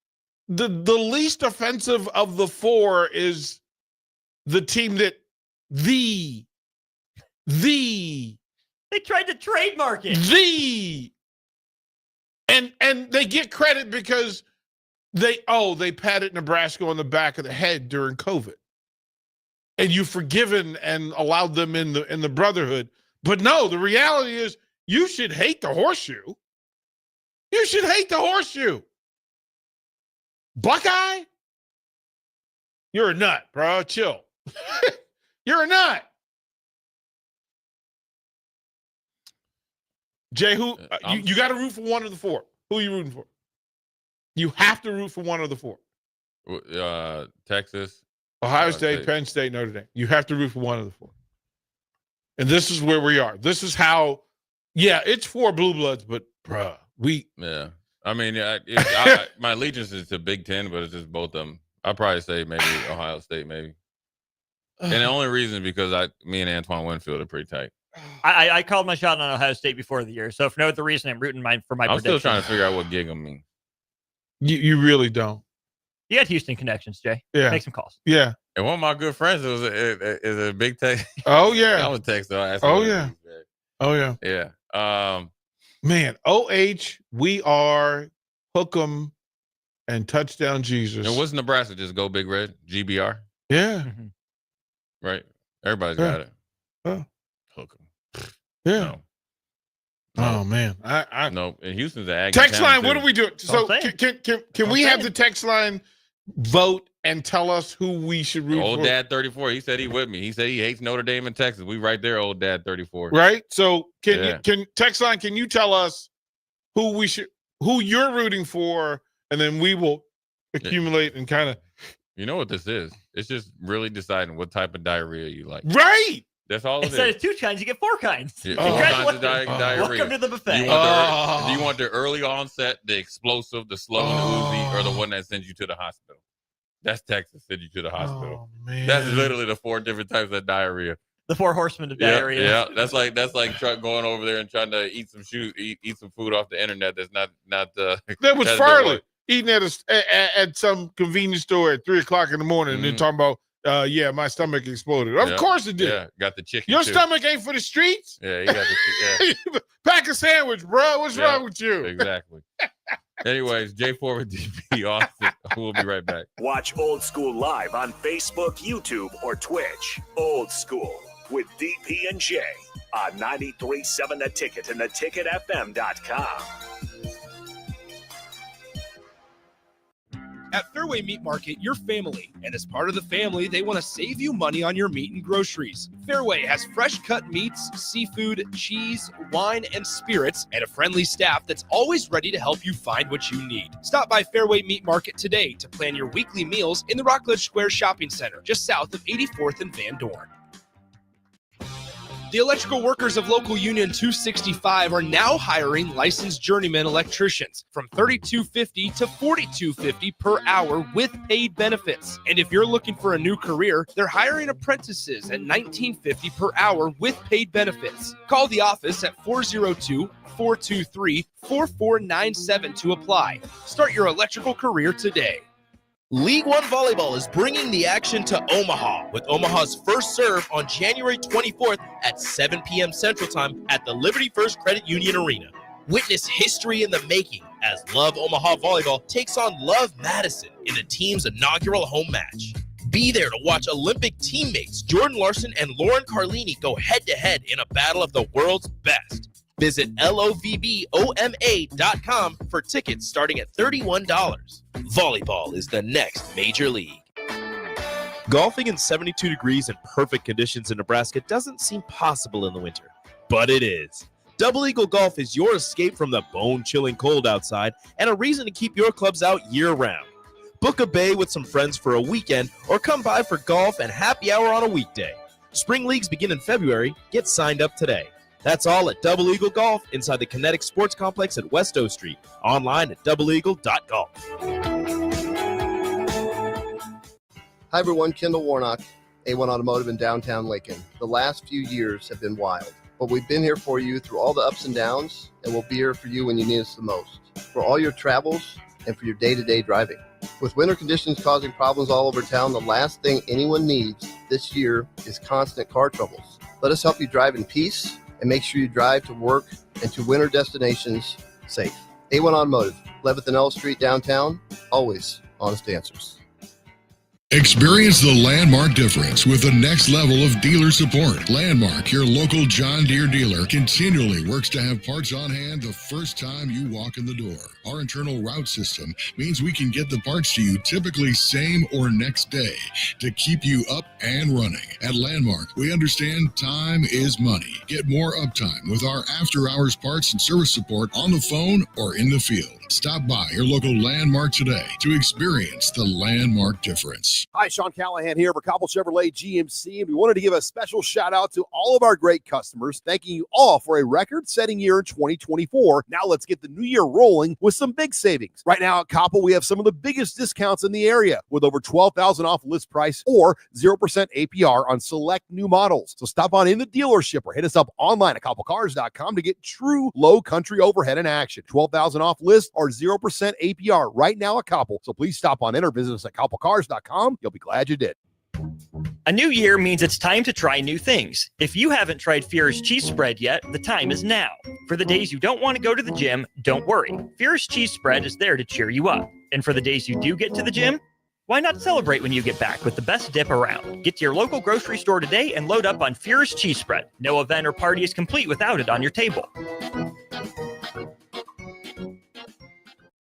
the least offensive of the four is the team that they tried to trademark it. And they get credit because they patted Nebraska on the back of the head during COVID. And you've forgiven and allowed them in the brotherhood. But no, the reality is you should hate the horseshoe. You should hate the horseshoe. Buckeye? You're a nut, bro. Chill. You're a nut. Jay, you got to root for one of the four. Who are you rooting for? You have to root for one of the four. Texas, Ohio State, Penn State, Notre Dame. You have to root for one of the four. And this is where we are. This is how, it's four blue bloods, but bruh, Yeah. I mean, my allegiance is to Big Ten, but it's just both of them. I'd probably say maybe Ohio State, maybe. And the only reason is because me and Antoine Winfield are pretty tight. I called my shot on Ohio State before the year, so for no other reason, I'm rooting for my I'm prediction. still trying to figure out what Gig'em means. You really don't. You got Houston connections, Jay. Yeah. Make some calls. Yeah. And one of my good friends is a big text. Oh, yeah. I'm a texter. Oh, yeah. Oh, yeah. Yeah. Man, OH, we are Hook'em and Touchdown Jesus. And what's Nebraska? Just go Big Red? GBR? Yeah. Mm-hmm. Right. Everybody's got it. Hook'em. Yeah. No. Oh man, no. And Houston's an ag. Text line. What are we doing? So saying. can we have the text line vote and tell us who we should root for? Old Dad 34. He said he with me. He said he hates Notre Dame and Texas. We right there, Old Dad 34. Right. So can text line? Can you tell us who you're rooting for, and then we will accumulate and kind of. You know what this is? It's just really deciding what type of diarrhea you like. Right. That's all it is. Instead of 2 kinds, you get 4 kinds. Yeah, 4 kinds of diarrhea. Welcome to the buffet. Do you want the early onset, the explosive, the slow and the oozy, or the one that sends you to the hospital? That's Texas, send you to the hospital. Man. That's literally the 4 different types of diarrhea. The 4 horsemen of diarrhea. Yeah, that's like Chuck going over there and trying to eat some food off the internet. That's not. That was Farley eating at some convenience store at 3:00 in the morning, and then talking about. My stomach exploded. Of course it did. Yeah, got the chicken. Your too. stomach ain't for the streets. Yeah, you got the Pack a sandwich, bro. What's wrong with you? Exactly. Anyways, Jay Foreman, DP Austin. We'll be right back. Watch Old School live on Facebook, YouTube, or Twitch. Old School with DP and J on 93.7 The Ticket and theticketfm.com. At Fairway Meat Market, you're family, and as part of the family, they want to save you money on your meat and groceries. Fairway has fresh cut meats, seafood, cheese, wine, and spirits, and a friendly staff that's always ready to help you find what you need. Stop by Fairway Meat Market today to plan your weekly meals in the Rockledge Square Shopping Center, just south of 84th and Van Dorn. The electrical workers of Local Union 265 are now hiring licensed journeyman electricians from $32.50 to $42.50 per hour with paid benefits. And if you're looking for a new career, they're hiring apprentices at $19.50 per hour with paid benefits. Call the office at 402-423-4497 to apply. Start your electrical career today. League One Volleyball is bringing the action to Omaha with Omaha's first serve on January 24th at 7 p.m. Central Time at the Liberty First Credit Union Arena. Witness history in the making as Love Omaha Volleyball takes on Love Madison in the team's inaugural home match. Be there to watch Olympic teammates Jordan Larson and Lauren Carlini go head-to-head in a battle of the world's best. Visit lovboma.com for tickets starting at $31. Volleyball is the next major league. Golfing in 72 degrees and perfect conditions in Nebraska doesn't seem possible in the winter, but it is. Double Eagle Golf is your escape from the bone-chilling cold outside and a reason to keep your clubs out year-round. Book a bay with some friends for a weekend or come by for golf and happy hour on a weekday. Spring leagues begin in February. Get signed up today. That's all at Double Eagle Golf inside the Kinetic Sports Complex at West O Street. Online at doubleeagle.golf. Hi, everyone. Kendall Warnock, A1 Automotive in downtown Lincoln. The last few years have been wild, but we've been here for you through all the ups and downs, and we'll be here for you when you need us the most, for all your travels and for your day-to-day driving. With winter conditions causing problems all over town, the last thing anyone needs this year is constant car troubles. Let us help you drive in peace and make sure you drive to work and to winter destinations safe. A1 Automotive, 11th and L Street downtown, always honest answers. Experience the Landmark difference with the next level of dealer support. Landmark, your local John Deere dealer, continually works to have parts on hand the first time you walk in the door. Our internal route system means we can get the parts to you typically same or next day to keep you up and running. At Landmark, we understand time is money. Get more uptime with our after-hours parts and service support on the phone or in the field. Stop by your local Landmark today to experience the Landmark difference. Hi, Sean Callahan here for Cobble Chevrolet GMC, and we wanted to give a special shout out to all of our great customers, thanking you all for a record-setting year in 2024. Now let's get the new year rolling with some big savings. Right now at Cobble, we have some of the biggest discounts in the area with over $12,000 off list price or 0% APR on select new models. So stop on in the dealership or hit us up online at cobblecars.com to get true low country overhead in action. $12,000 off list or 0% APR right now at Cobble. So please stop on in or visit us at cobblecars.com. You'll be glad you did. A new year means it's time to try new things. If you haven't tried Fear's cheese spread yet, the time is now. For the days you don't want to go to the gym, don't worry. Fear's cheese spread is there to cheer you up. And for the days you do get to the gym, why not celebrate when you get back with the best dip around? Get to your local grocery store today and load up on Fear's cheese spread. No event or party is complete without it on your table.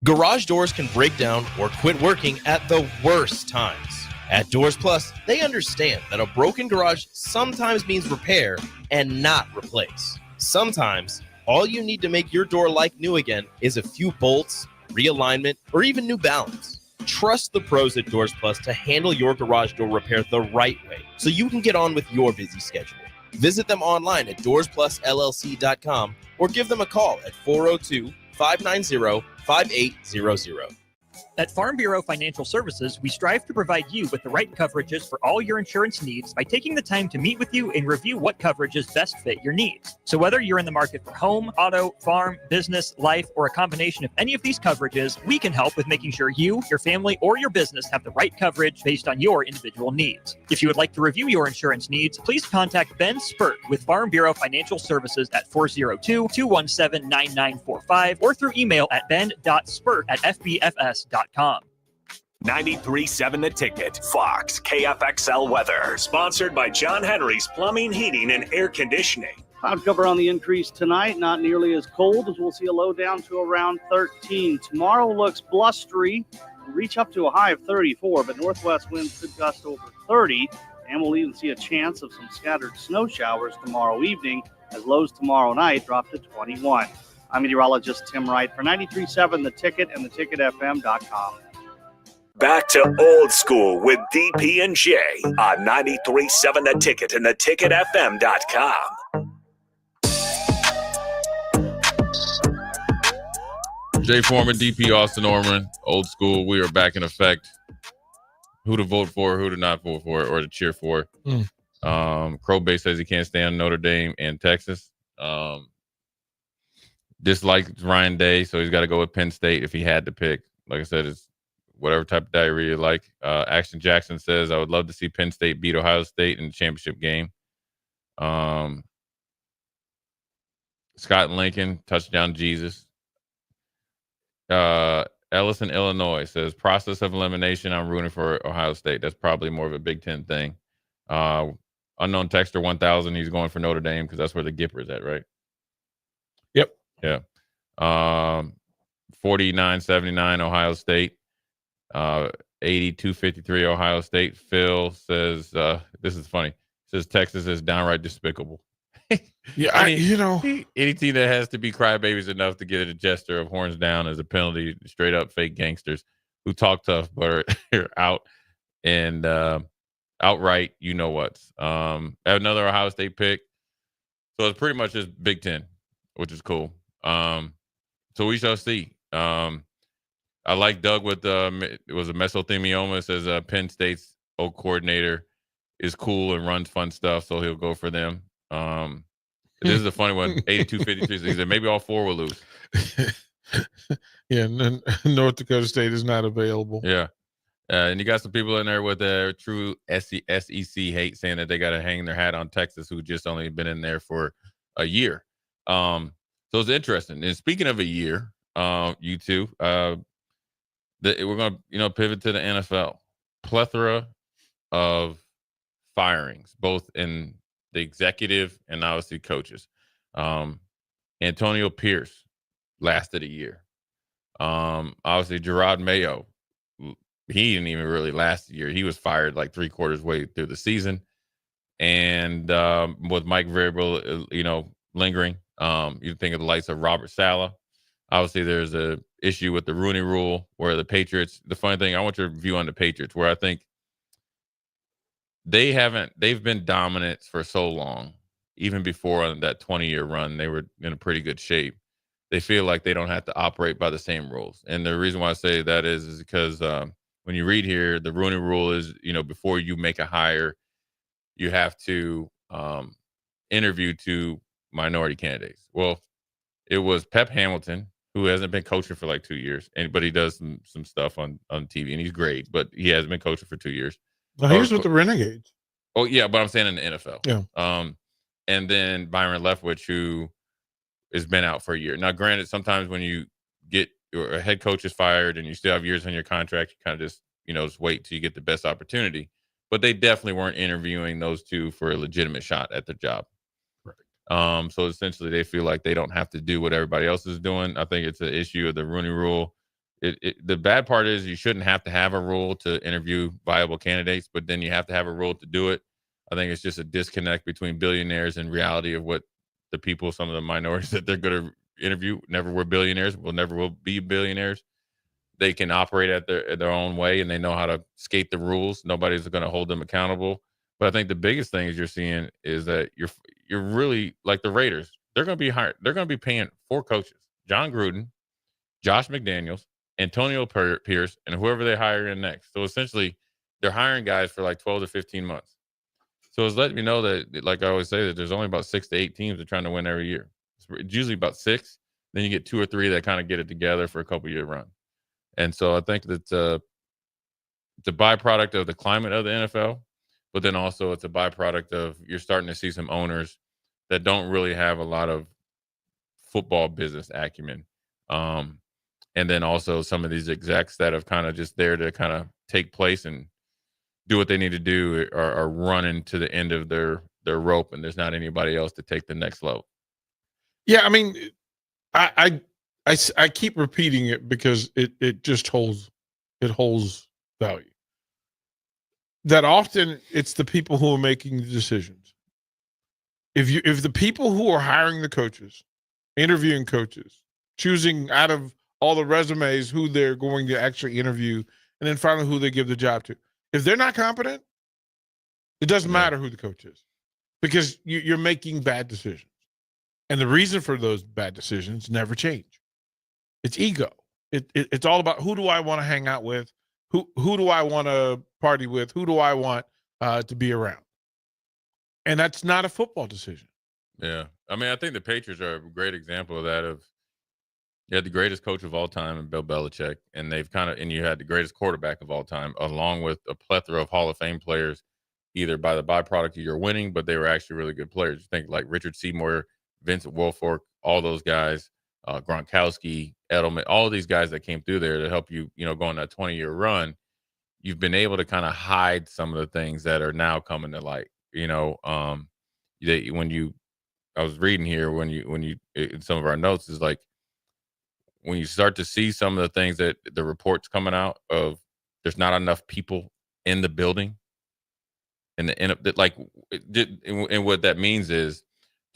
Garage doors can break down or quit working at the worst times. At Doors Plus, they understand that a broken garage sometimes means repair and not replace. Sometimes, all you need to make your door like new again is a few bolts, realignment, or even new balance. Trust the pros at Doors Plus to handle your garage door repair the right way so you can get on with your busy schedule. Visit them online at doorsplusllc.com or give them a call at 402-590-5800. At Farm Bureau Financial Services, we strive to provide you with the right coverages for all your insurance needs by taking the time to meet with you and review what coverages best fit your needs. So whether you're in the market for home, auto, farm, business, life, or a combination of any of these coverages, we can help with making sure you, your family, or your business have the right coverage based on your individual needs. If you would like to review your insurance needs, please contact Ben Spurt with Farm Bureau Financial Services at 402-217-9945 or through email at ben.spurt@fbfs.com. 93.7 The Ticket, Fox, KFXL weather. Sponsored by John Henry's Plumbing, Heating, and Air Conditioning. Cloud cover on the increase tonight, not nearly as cold as we'll see a low down to around 13. Tomorrow looks blustery. We'll reach up to a high of 34, but northwest winds could gust over 30, and we'll even see a chance of some scattered snow showers tomorrow evening as lows tomorrow night drop to 21. I'm meteorologist Tim Wright for 93.7 The Ticket and theticketfm.com. Back to old school with DP and J on 93.7 The Ticket and theticketfm.com. Jay Foreman, DP, Austin Orman, old school. We are back in effect. Who to vote for, who to not vote for, or to cheer for. Crow Bay says he can't stand Notre Dame and Texas. Dislikes Ryan Day, so he's got to go with Penn State if he had to pick. Like I said, it's whatever type of diarrhea you like. Action Jackson says, I would love to see Penn State beat Ohio State in the championship game. Scott Lincoln, touchdown Jesus. Ellison, Illinois says, process of elimination, I'm rooting for Ohio State. That's probably more of a Big Ten thing. Unknown Texter 1000, he's going for Notre Dame because that's where the Gipper's at, right? Yep. Yeah. 49-79 Ohio State. 82-53 Ohio State. Phil says, this is funny. Says Texas is downright despicable. Yeah, any team that has to be crybabies enough to get a gesture of horns down as a penalty, straight up fake gangsters who talk tough but are out and outright, you know what? Another Ohio State pick. So it's pretty much just Big Ten, which is cool. So we shall see. I like Doug with it was a mesothelioma as Penn State's O coordinator is cool and runs fun stuff, so he'll go for them. This is a funny one. 82-53. He said maybe all four will lose. Yeah, North Dakota State is not available. Yeah. And you got some people in there with their true SEC hate, saying that they got to hang their hat on Texas, who just only been in there for a year. So it's interesting. And speaking of a year, you two, we're going to pivot to the NFL. Plethora of firings, both in the executive and obviously coaches. Antonio Pierce lasted a year. Obviously, Gerard Mayo, he didn't even really last a year. He was fired like 3/4 way through the season. And with Mike Vrabel, lingering, you think of the likes of Robert Saleh. Obviously, there's a issue with the Rooney Rule where the Patriots, the funny thing, I want your view on the Patriots, where I think they've been dominant for so long. Even before that 20-year run, they were in a pretty good shape. They feel like they don't have to operate by the same rules. And the reason why I say that is because when you read here, the Rooney Rule is, before you make a hire, you have to interview two minority candidates. Well, it was Pep Hamilton, who hasn't been coaching for like 2 years, but he does some stuff on TV, and he's great, but he hasn't been coaching for 2 years. Now, here's with the Renegades. Oh, yeah, but I'm saying in the NFL. Yeah. And then Byron Leftwich, who has been out for a year. Now, granted, sometimes when you get a head coach is fired and you still have years on your contract, you kind of just wait till you get the best opportunity. But they definitely weren't interviewing those two for a legitimate shot at the job. Right. So essentially, they feel like they don't have to do what everybody else is doing. I think it's an issue of the Rooney Rule. The bad part is you shouldn't have to have a rule to interview viable candidates, but then you have to have a rule to do it. I think it's just a disconnect between billionaires and reality of what the people, some of the minorities that they're going to interview, never were billionaires, will be billionaires. They can operate at their own way, and they know how to skate the rules. Nobody's going to hold them accountable. But I think the biggest thing is you're seeing is that you're really like the Raiders. They're going to be hired. They're going to be paying 4 coaches: John Gruden, Josh McDaniels, Antonio Pierce, and whoever they hire in next. So essentially, they're hiring guys for like 12 to 15 months. So it's letting me know that, like I always say, that there's only about 6 to 8 teams that are trying to win every year. It's usually about 6. Then you get 2 or 3 that kind of get it together for a couple-year run. And so I think that it's a byproduct of the climate of the NFL, but then also it's a byproduct of you're starting to see some owners that don't really have a lot of football business acumen. And then also some of these execs that have kind of just there to kind of take place and do what they need to do are running to the end of their rope, and there's not anybody else to take the next level. Yeah, I mean, I keep repeating it because it just holds value. That often it's the people who are making the decisions. If the people who are hiring the coaches, interviewing coaches, choosing out of all the resumes who they're going to actually interview, and then finally who they give the job to, if they're not competent, it doesn't matter who the coach is, because you're making bad decisions. And the reason for those bad decisions never change. It's ego. It's all about, who do I want to hang out with? Who do I want to party with? Who do I want to be around? And that's not a football decision. Yeah. I mean, I think the Patriots are a great example of that. You had the greatest coach of all time in Bill Belichick, and and you had the greatest quarterback of all time, along with a plethora of Hall of Fame players, either by the byproduct of your winning, but they were actually really good players. You think like Richard Seymour, Vincent Wilfork, all those guys, Gronkowski, Edelman, all of these guys that came through there to help you, go on that 20-year run. You've been able to kind of hide some of the things that are now coming to light. I was reading here when you in some of our notes is like, when you start to see some of the things that the reports coming out of, there's not enough people in the building, and what that means is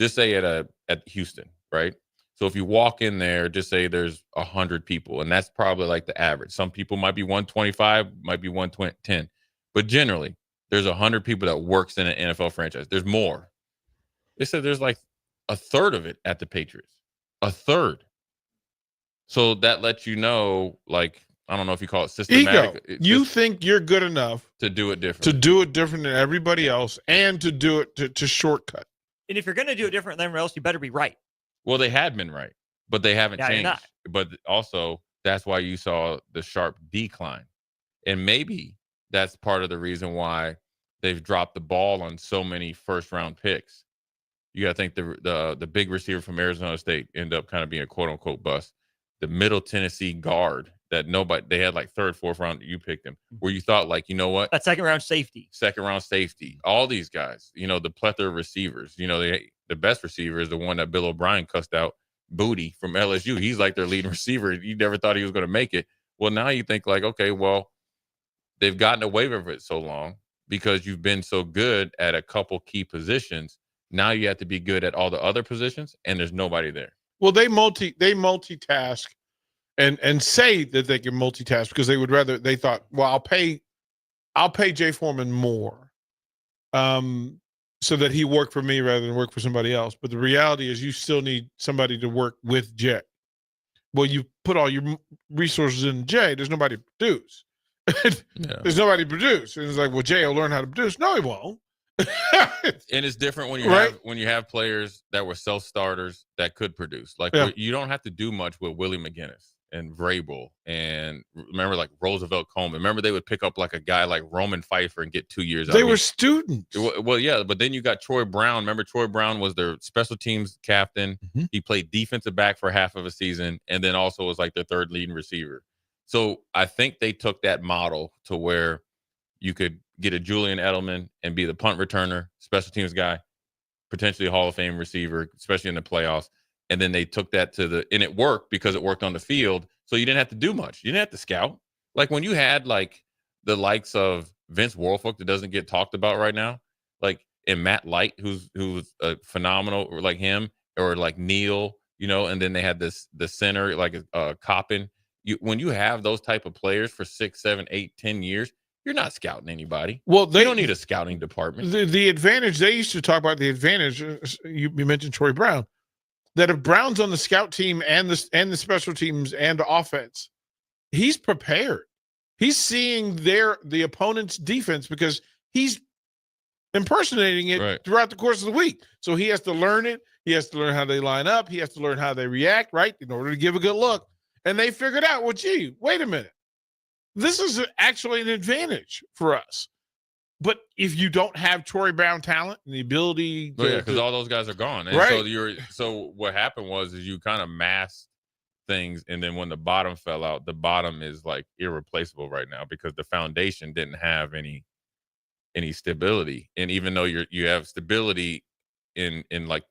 just say at Houston, right? So if you walk in there, just say there's 100 people, and that's probably like the average. Some people might be 125, might be 110, but generally there's 100 people that works in an NFL franchise. There's more. They said there's like a third of it at the Patriots, a third. So that lets you know, like, I don't know if you call it systematic. Ego. You think you're good enough to do it different. To do it different than everybody else, and to do it to shortcut. And if you're going to do it different than everyone else, you better be right. Well, they had been right, but they haven't changed. Not. But also, that's why you saw the sharp decline. And maybe that's part of the reason why they've dropped the ball on so many first-round picks. You got to think the big receiver from Arizona State ended up kind of being a quote-unquote bust. The Middle Tennessee guard that they had like third, fourth round, you picked him, where you thought, like, you know what? That second round safety. All these guys, the plethora of receivers, the best receiver is the one that Bill O'Brien cussed out, Booty from LSU. He's like their leading receiver. You never thought he was going to make it. Well, now you think like, okay, well, they've gotten away with it so long because you've been so good at a couple key positions. Now you have to be good at all the other positions, and there's nobody there. Well, they multitask and say that they can multitask because they thought, well, I'll pay Jay Foreman more so that he work for me rather than work for somebody else. But the reality is you still need somebody to work with Jay. Well, you put all your resources in Jay, there's nobody to produce. There's nobody to produce. And it's like, well, Jay will learn how to produce. No, he won't. And it's different when you have players that were self-starters that could produce. Like, you don't have to do much with Willie McGinnis and Vrabel, and remember, like, Roosevelt Coleman. Remember, they would pick up like a guy like Roman Pfeiffer and get 2 years out. They were students. Well, yeah, but then you got Troy Brown. Remember, Troy Brown was their special teams captain. Mm-hmm. He played defensive back for half of a season, and then also was like their third leading receiver. So I think they took that model to where you could get a Julian Edelman and be the punt returner, special teams guy, potentially a Hall of Fame receiver, especially in the playoffs. And then they took that and it worked because it worked on the field. So you didn't have to do much. You didn't have to scout. Like when you had like the likes of Vince Wilfork that doesn't get talked about right now, like, and Matt Light, who's a phenomenal, or like him, or like Neil, and then they had the center, like Coppin. When you have those type of players for 6, 7, 8, 10 years, you're not scouting anybody. Well, they don't need a scouting department. The advantage, they used to talk about the advantage, you mentioned Troy Brown, that if Brown's on the scout team and the special teams and the offense, he's prepared. He's seeing the opponent's defense because he's impersonating it throughout the course of the week. So he has to learn it. He has to learn how they line up. He has to learn how they react, right, in order to give a good look. And they figured out, well, gee, wait a minute. This is actually an advantage for us. But if you don't have Troy Brown talent and the ability because all those guys are gone. And so what happened was you kind of masked things, and then when the bottom fell out, the bottom is like irreplaceable right now because the foundation didn't have any stability. And even though you have stability in like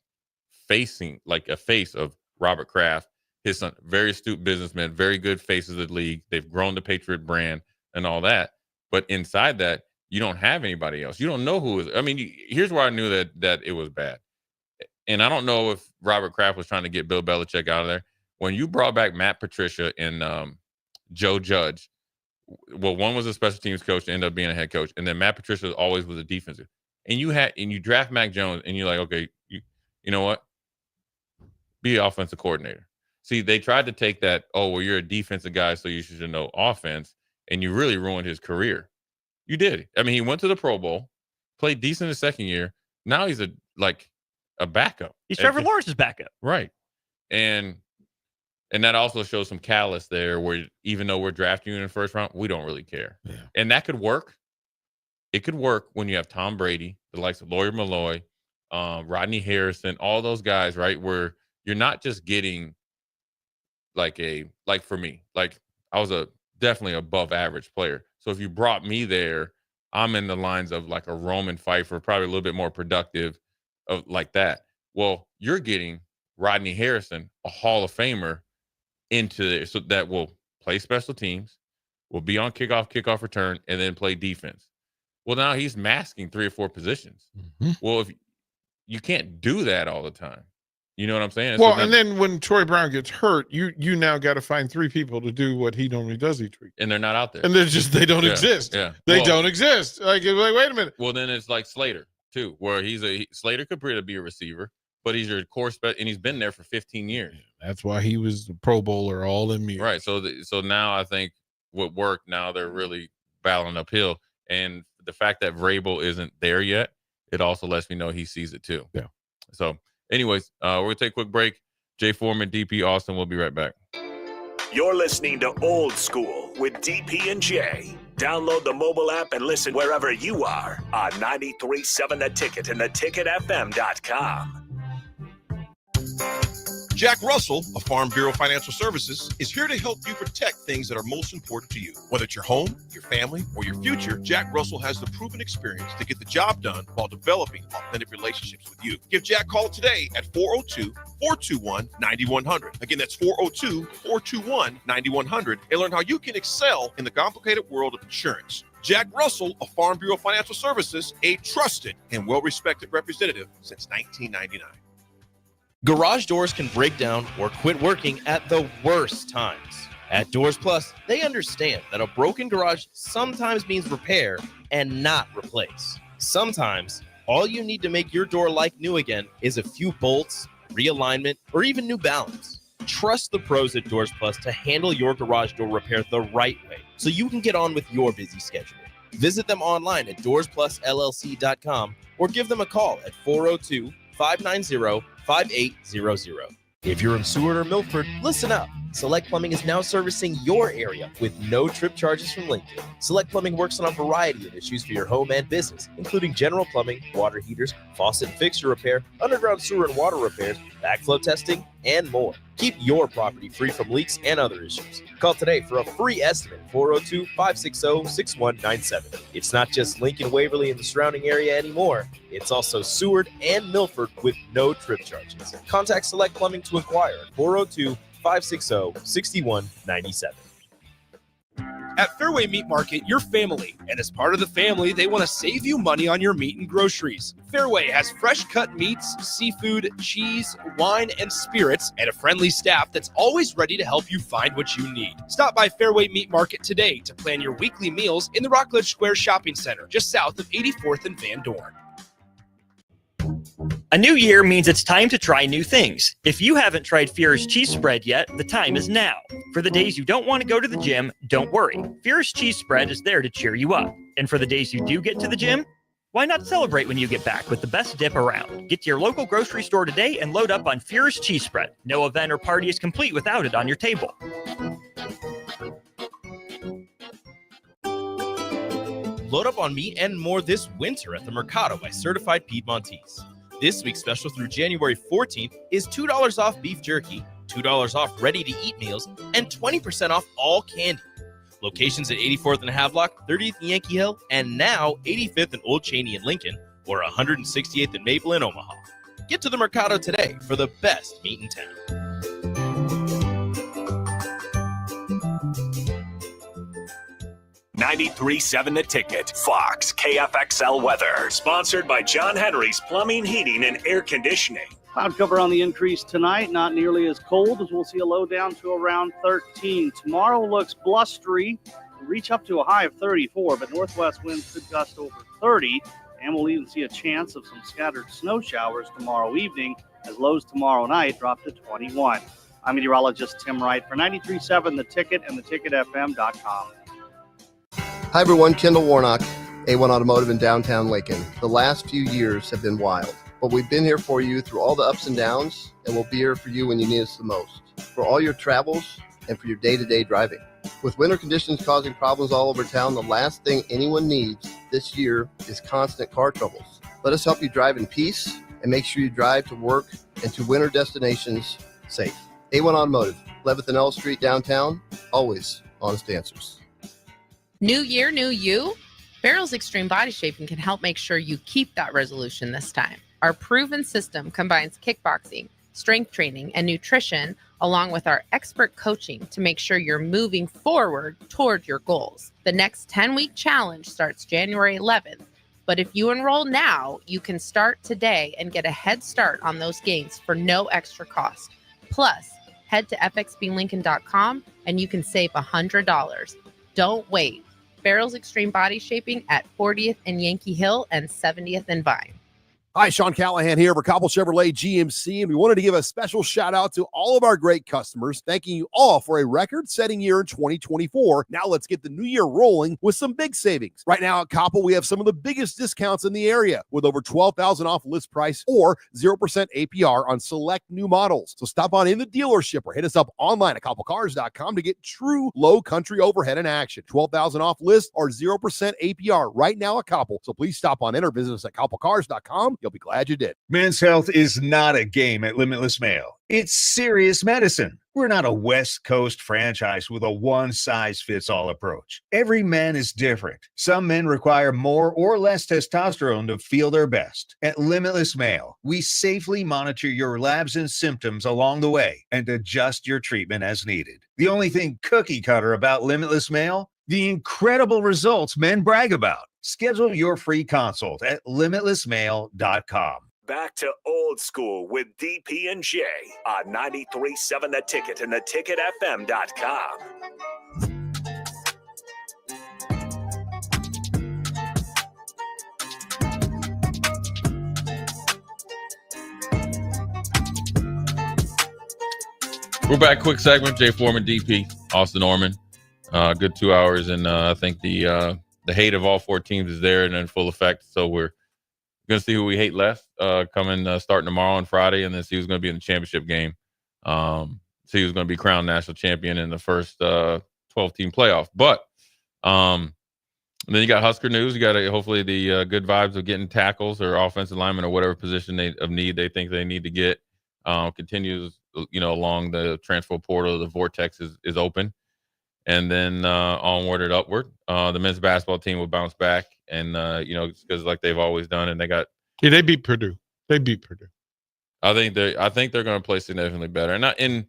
facing like a face of Robert Kraft, his son, very astute businessman, very good faces of the league. They've grown the Patriot brand and all that. But inside that, you don't have anybody else. You don't know who is. I mean, here's where I knew that it was bad. And I don't know if Robert Kraft was trying to get Bill Belichick out of there. When you brought back Matt Patricia and Joe Judge, well, one was a special teams coach to end up being a head coach, and then Matt Patricia always was a defensive. And you draft Mac Jones, and you're like, okay, you know what? Be an offensive coordinator. See, they tried to take that, oh, well, you're a defensive guy, so you should know offense, and you really ruined his career. You did. I mean, he went to the Pro Bowl, played decent his second year. Now he's a backup. He's Trevor Lawrence's backup. Right. And that also shows some callous there where even though we're drafting you in the first round, we don't really care. Yeah. And that could work. It could work when you have Tom Brady, the likes of Lawyer Malloy, Rodney Harrison, all those guys, right, where you're not just getting like for me, like I was definitely above average player. So if you brought me there, I'm in the lines of like a Roman Pfeiffer, probably a little bit more productive of like that. Well, you're getting Rodney Harrison, a Hall of Famer, into there, so that will play special teams, will be on kickoff return, and then play defense. Well, now he's masking 3 or 4 positions. Mm-hmm. Well, if you can't do that all the time. You know what I'm saying? Well, and then when Troy Brown gets hurt, you now got to find 3 people to do what he normally does each week. And they're not out there. And they don't exist. Yeah. They don't exist. Like, wait a minute. Well, then it's like Slater, too, where Slater could be a receiver, but he's your core and he's been there for 15 years. That's why he was the Pro Bowler all them years. Right. So now I think what worked, now they're really battling uphill. And the fact that Vrabel isn't there yet, it also lets me know he sees it too. Yeah. So anyways, we're going to take a quick break. Jay Foreman, DP Austin, we'll be right back. You're listening to Old School with DP and J. Download the mobile app and listen wherever you are on 93.7 The Ticket and theticketfm.com. Jack Russell of Farm Bureau Financial Services is here to help you protect things that are most important to you. Whether it's your home, your family, or your future, Jack Russell has the proven experience to get the job done while developing authentic relationships with you. Give Jack a call today at 402-421-9100. Again, that's 402-421-9100 and learn how you can excel in the complicated world of insurance. Jack Russell of Farm Bureau Financial Services, a trusted and well-respected representative since 1999. Garage doors can break down or quit working at the worst times. At Doors Plus, they understand that a broken garage sometimes means repair and not replace. Sometimes, all you need to make your door like new again is a few bolts, realignment, or even new balance. Trust the pros at Doors Plus to handle your garage door repair the right way so you can get on with your busy schedule. Visit them online at doorsplusllc.com or give them a call at 402-590-5800. If you're in Seward or Milford, listen up. Select Plumbing is now servicing your area with no trip charges from Lincoln. Select Plumbing works on a variety of issues for your home and business, including general plumbing, water heaters, faucet and fixture repair, underground sewer and water repairs, backflow testing, and more. Keep your property free from leaks and other issues. Call today for a free estimate, 402-560-6197. It's not just Lincoln, Waverly, and the surrounding area anymore. It's also Seward and Milford with no trip charges. Contact Select Plumbing to inquire at 402-560-6197. At Fairway Meat Market, you're family, and as part of the family, they want to save you money on your meat and groceries. Fairway has fresh cut meats, seafood, cheese, wine, and spirits, and a friendly staff that's always ready to help you find what you need. Stop by Fairway Meat Market today to plan your weekly meals in the Rockledge Square Shopping Center, just south of 84th and Van Dorn. A new year means it's time to try new things. If you haven't tried Fierce Cheese Spread yet, the time is now. For the days you don't want to go to the gym, don't worry. Fierce Cheese Spread is there to cheer you up. And for the days you do get to the gym, why not celebrate when you get back with the best dip around? Get to your local grocery store today and load up on Fierce Cheese Spread. No event or party is complete without it on your table. Load up on meat and more this winter at the Mercado by Certified Piedmontese. This week's special through January 14th is $2 off beef jerky, $2 off ready-to-eat meals, and 20% off all candy. Locations at 84th and Havelock, 30th and Yankee Hill, and now 85th and Old Cheney in Lincoln, or 168th and Maple in Omaha. Get to the Mercado today for the best meat in town. 93.7 The Ticket. Fox KFXL weather. Sponsored by John Henry's Plumbing, Heating, and Air Conditioning. Cloud cover on the increase tonight, not nearly as cold as we'll see a low down to around 13. Tomorrow looks blustery. We'll reach up to a high of 34, but northwest winds could gust over 30, and we'll even see a chance of some scattered snow showers tomorrow evening as lows tomorrow night drop to 21. I'm meteorologist Tim Wright for 93.7 The Ticket and theticketfm.com. Hi, everyone. Kendall Warnock, A1 Automotive in downtown Lincoln. The last few years have been wild, but we've been here for you through all the ups and downs, and we'll be here for you when you need us the most, for all your travels and for your day-to-day driving. With winter conditions causing problems all over town, the last thing anyone needs this year is constant car troubles. Let us help you drive in peace and make sure you drive to work and to winter destinations safe. A1 Automotive, 11th and L Street downtown, always honest answers. New year, new you? Barrel's Extreme Body Shaping can help make sure you keep that resolution this time. Our proven system combines kickboxing, strength training, and nutrition, along with our expert coaching to make sure you're moving forward toward your goals. The next 10-week challenge starts January 11th, But if you enroll now, you can start today and get a head start on those games for no extra cost. Plus, head to fxblincoln.com and you can save $100. Don't wait. Farrell's Extreme Body Shaping at 40th and Yankee Hill and 70th and Vine. Hi, Sean Callahan here for Cobble Chevrolet GMC, and we wanted to give a special shout out to all of our great customers, thanking you all for a record-setting year in 2024. Now let's get the new year rolling with some big savings. Right now at Cobble, we have some of the biggest discounts in the area with over $12,000 off list price or 0% APR on select new models. So stop on in the dealership or hit us up online at cobblecars.com to get true low country overhead in action. $12,000 off list or 0% APR right now at Cobble. So please stop on in or visit us at cobblecars.com. You'll be glad you did. Men's health is not a game at Limitless Male. It's serious medicine. We're not a West Coast franchise with a one-size-fits-all approach. Every man is different. Some men require more or less testosterone to feel their best. At Limitless Male, we safely monitor your labs and symptoms along the way and adjust your treatment as needed. The only thing cookie cutter about Limitless Male, the incredible results men brag about. Schedule your free consult at limitlessmale.com. Back to Old School with DP and J on 93.7 The Ticket and theticketfm.com. We're back. Quick segment. Jay Foreman, DP, Austin Norman. Good 2 hours, and I think the hate of all four teams is there and in full effect. So we're going to see who we hate less starting tomorrow and Friday, and then see who's going to be in the championship game. See who's going to be crowned national champion in the first 12-team playoff. But and then you got Husker news. You got hopefully the good vibes of getting tackles or offensive linemen or whatever position of need they think they need to get continues. Along the transfer portal, the vortex is open. And then onward and upward, the men's basketball team will bounce back, and because like they've always done, and they beat Purdue. I think they're going to play significantly better. And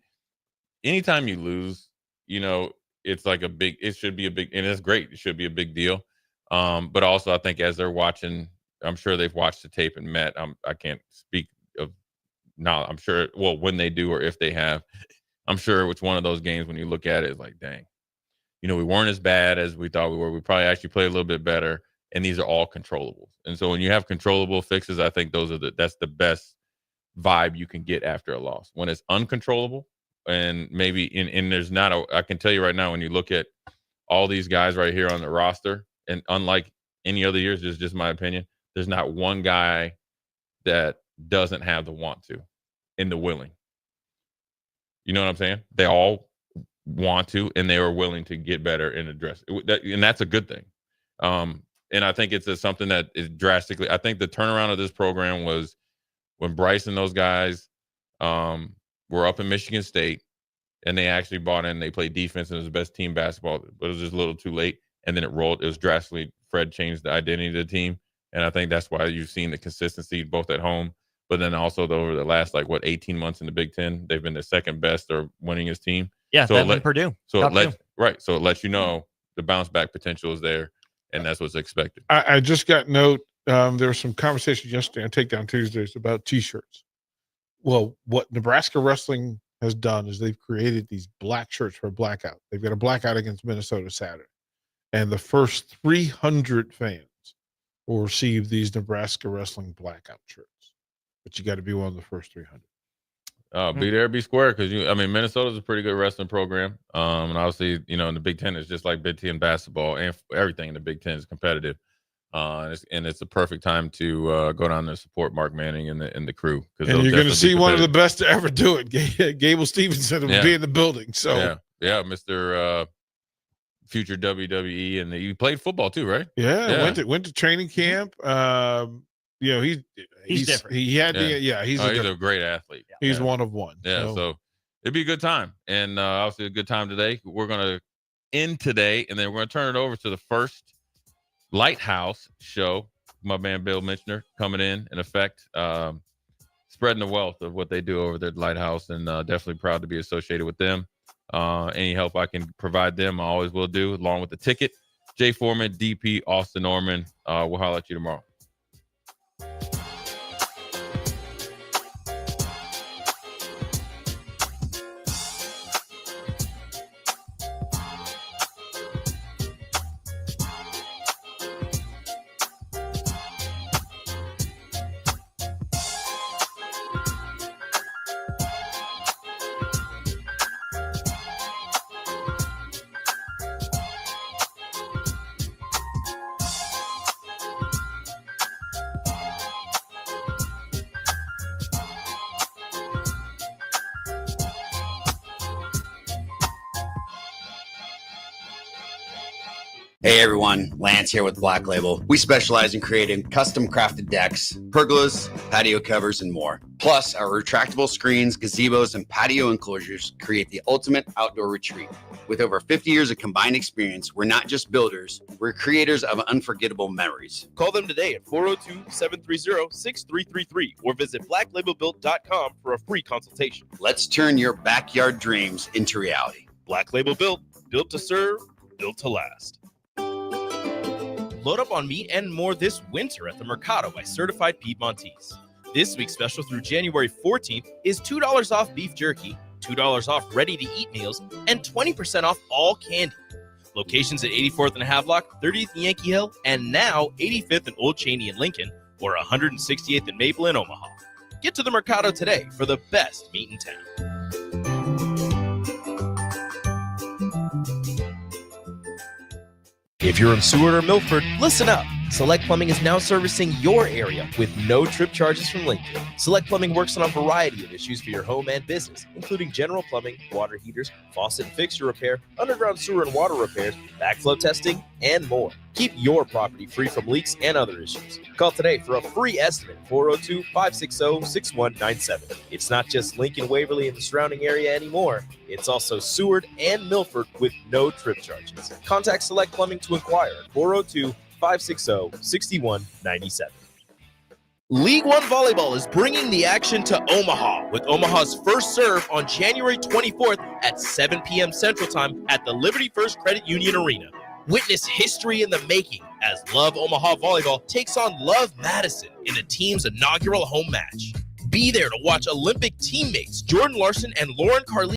anytime you lose, it's like it should be a big, and it's great. It should be a big deal. But also I think as they're watching, I'm sure they've watched the tape and met. I can't speak of now. I'm sure. Well, when they do or if they have, I'm sure it's one of those games when you look at it, it's like, dang. We weren't as bad as we thought we were. We probably actually played a little bit better, and these are all controllables. And so when you have controllable fixes, I think that's the best vibe you can get after a loss. When it's uncontrollable, and maybe there's not I can tell you right now, when you look at all these guys right here on the roster, and unlike any other years, this is just my opinion, there's not one guy that doesn't have the want to and the willing. You know what I'm saying? They all want to, and they are willing to get better and address it. And that's a good thing. And I think it's something that is drastically, I think the turnaround of this program was when Bryce and those guys were up in Michigan State, and they actually bought in, they played defense, and it was the best team basketball, but it was just a little too late. And then it rolled. It was drastically, Fred changed the identity of the team. And I think that's why you've seen the consistency both at home, but then also over the last 18 months in the Big Ten, they've been the second best or winningest team. Yeah, so Purdue. So it lets you know the bounce back potential is there, and that's what's expected. I just got note. There was some conversation yesterday on Takedown Tuesdays about T-shirts. Well, what Nebraska wrestling has done is they've created these black shirts for a blackout. They've got a blackout against Minnesota Saturday, and the first 300 fans will receive these Nebraska wrestling blackout shirts. But you got to be one of the first 300. Be there, be square, because Minnesota's a pretty good wrestling program, and obviously, in the Big Ten, it's just like Big Ten basketball, and everything in the Big Ten is competitive, and it's a perfect time to go down there and support Mark Manning and the crew. And you're going to see one of the best to ever do it. Gable Stevenson will be in the building. So Mr. Future WWE, and you played football too, right? Yeah. Went to training camp. He's different. He's a great athlete. He's one of one. Yeah, so it'd be a good time, and obviously a good time today. We're going to end today, and then we're going to turn it over to the first Lighthouse show. My man Bill Minchner coming in effect, spreading the wealth of what they do over there at Lighthouse, and definitely proud to be associated with them. Any help I can provide them, I always will do, along with the ticket. Jay Foreman, DP, Austin Norman. We'll holler at you tomorrow. Hey everyone, Lance here with Black Label. We specialize in creating custom crafted decks, pergolas, patio covers, and more. Plus, our retractable screens, gazebos, and patio enclosures create the ultimate outdoor retreat. With over 50 years of combined experience, we're not just builders, we're creators of unforgettable memories. Call them today at 402-730-6333 or visit blacklabelbuilt.com for a free consultation. Let's turn your backyard dreams into reality. Black Label Built, built to serve, built to last. Load up on meat and more this winter at the Mercado by Certified Piedmontese. This week's special through January 14th is $2 off beef jerky, $2 off ready-to-eat meals, and 20% off all candy. Locations at 84th and Havelock, 30th and Yankee Hill, and now 85th and Old Cheney in Lincoln, or 168th and Maple in Omaha. Get to the Mercado today for the best meat in town. If you're in Seward or Milford, listen up. Select Plumbing is now servicing your area with no trip charges from Lincoln. Select Plumbing works on a variety of issues for your home and business, including general plumbing, water heaters, faucet and fixture repair, underground sewer and water repairs, backflow testing, and more. Keep your property free from leaks and other issues. Call today for a free estimate, 402-560-6197. It's not just Lincoln, Waverly, and the surrounding area anymore. It's also Seward and Milford with no trip charges. Contact Select Plumbing to inquire at 402-560-6197. League One Volleyball is bringing the action to Omaha with Omaha's first serve on January 24th at 7 p.m. Central Time at the Liberty First Credit Union Arena. Witness history in the making as Love Omaha Volleyball takes on Love Madison in the team's inaugural home match. Be there to watch Olympic teammates Jordan Larson and Lauren Carlini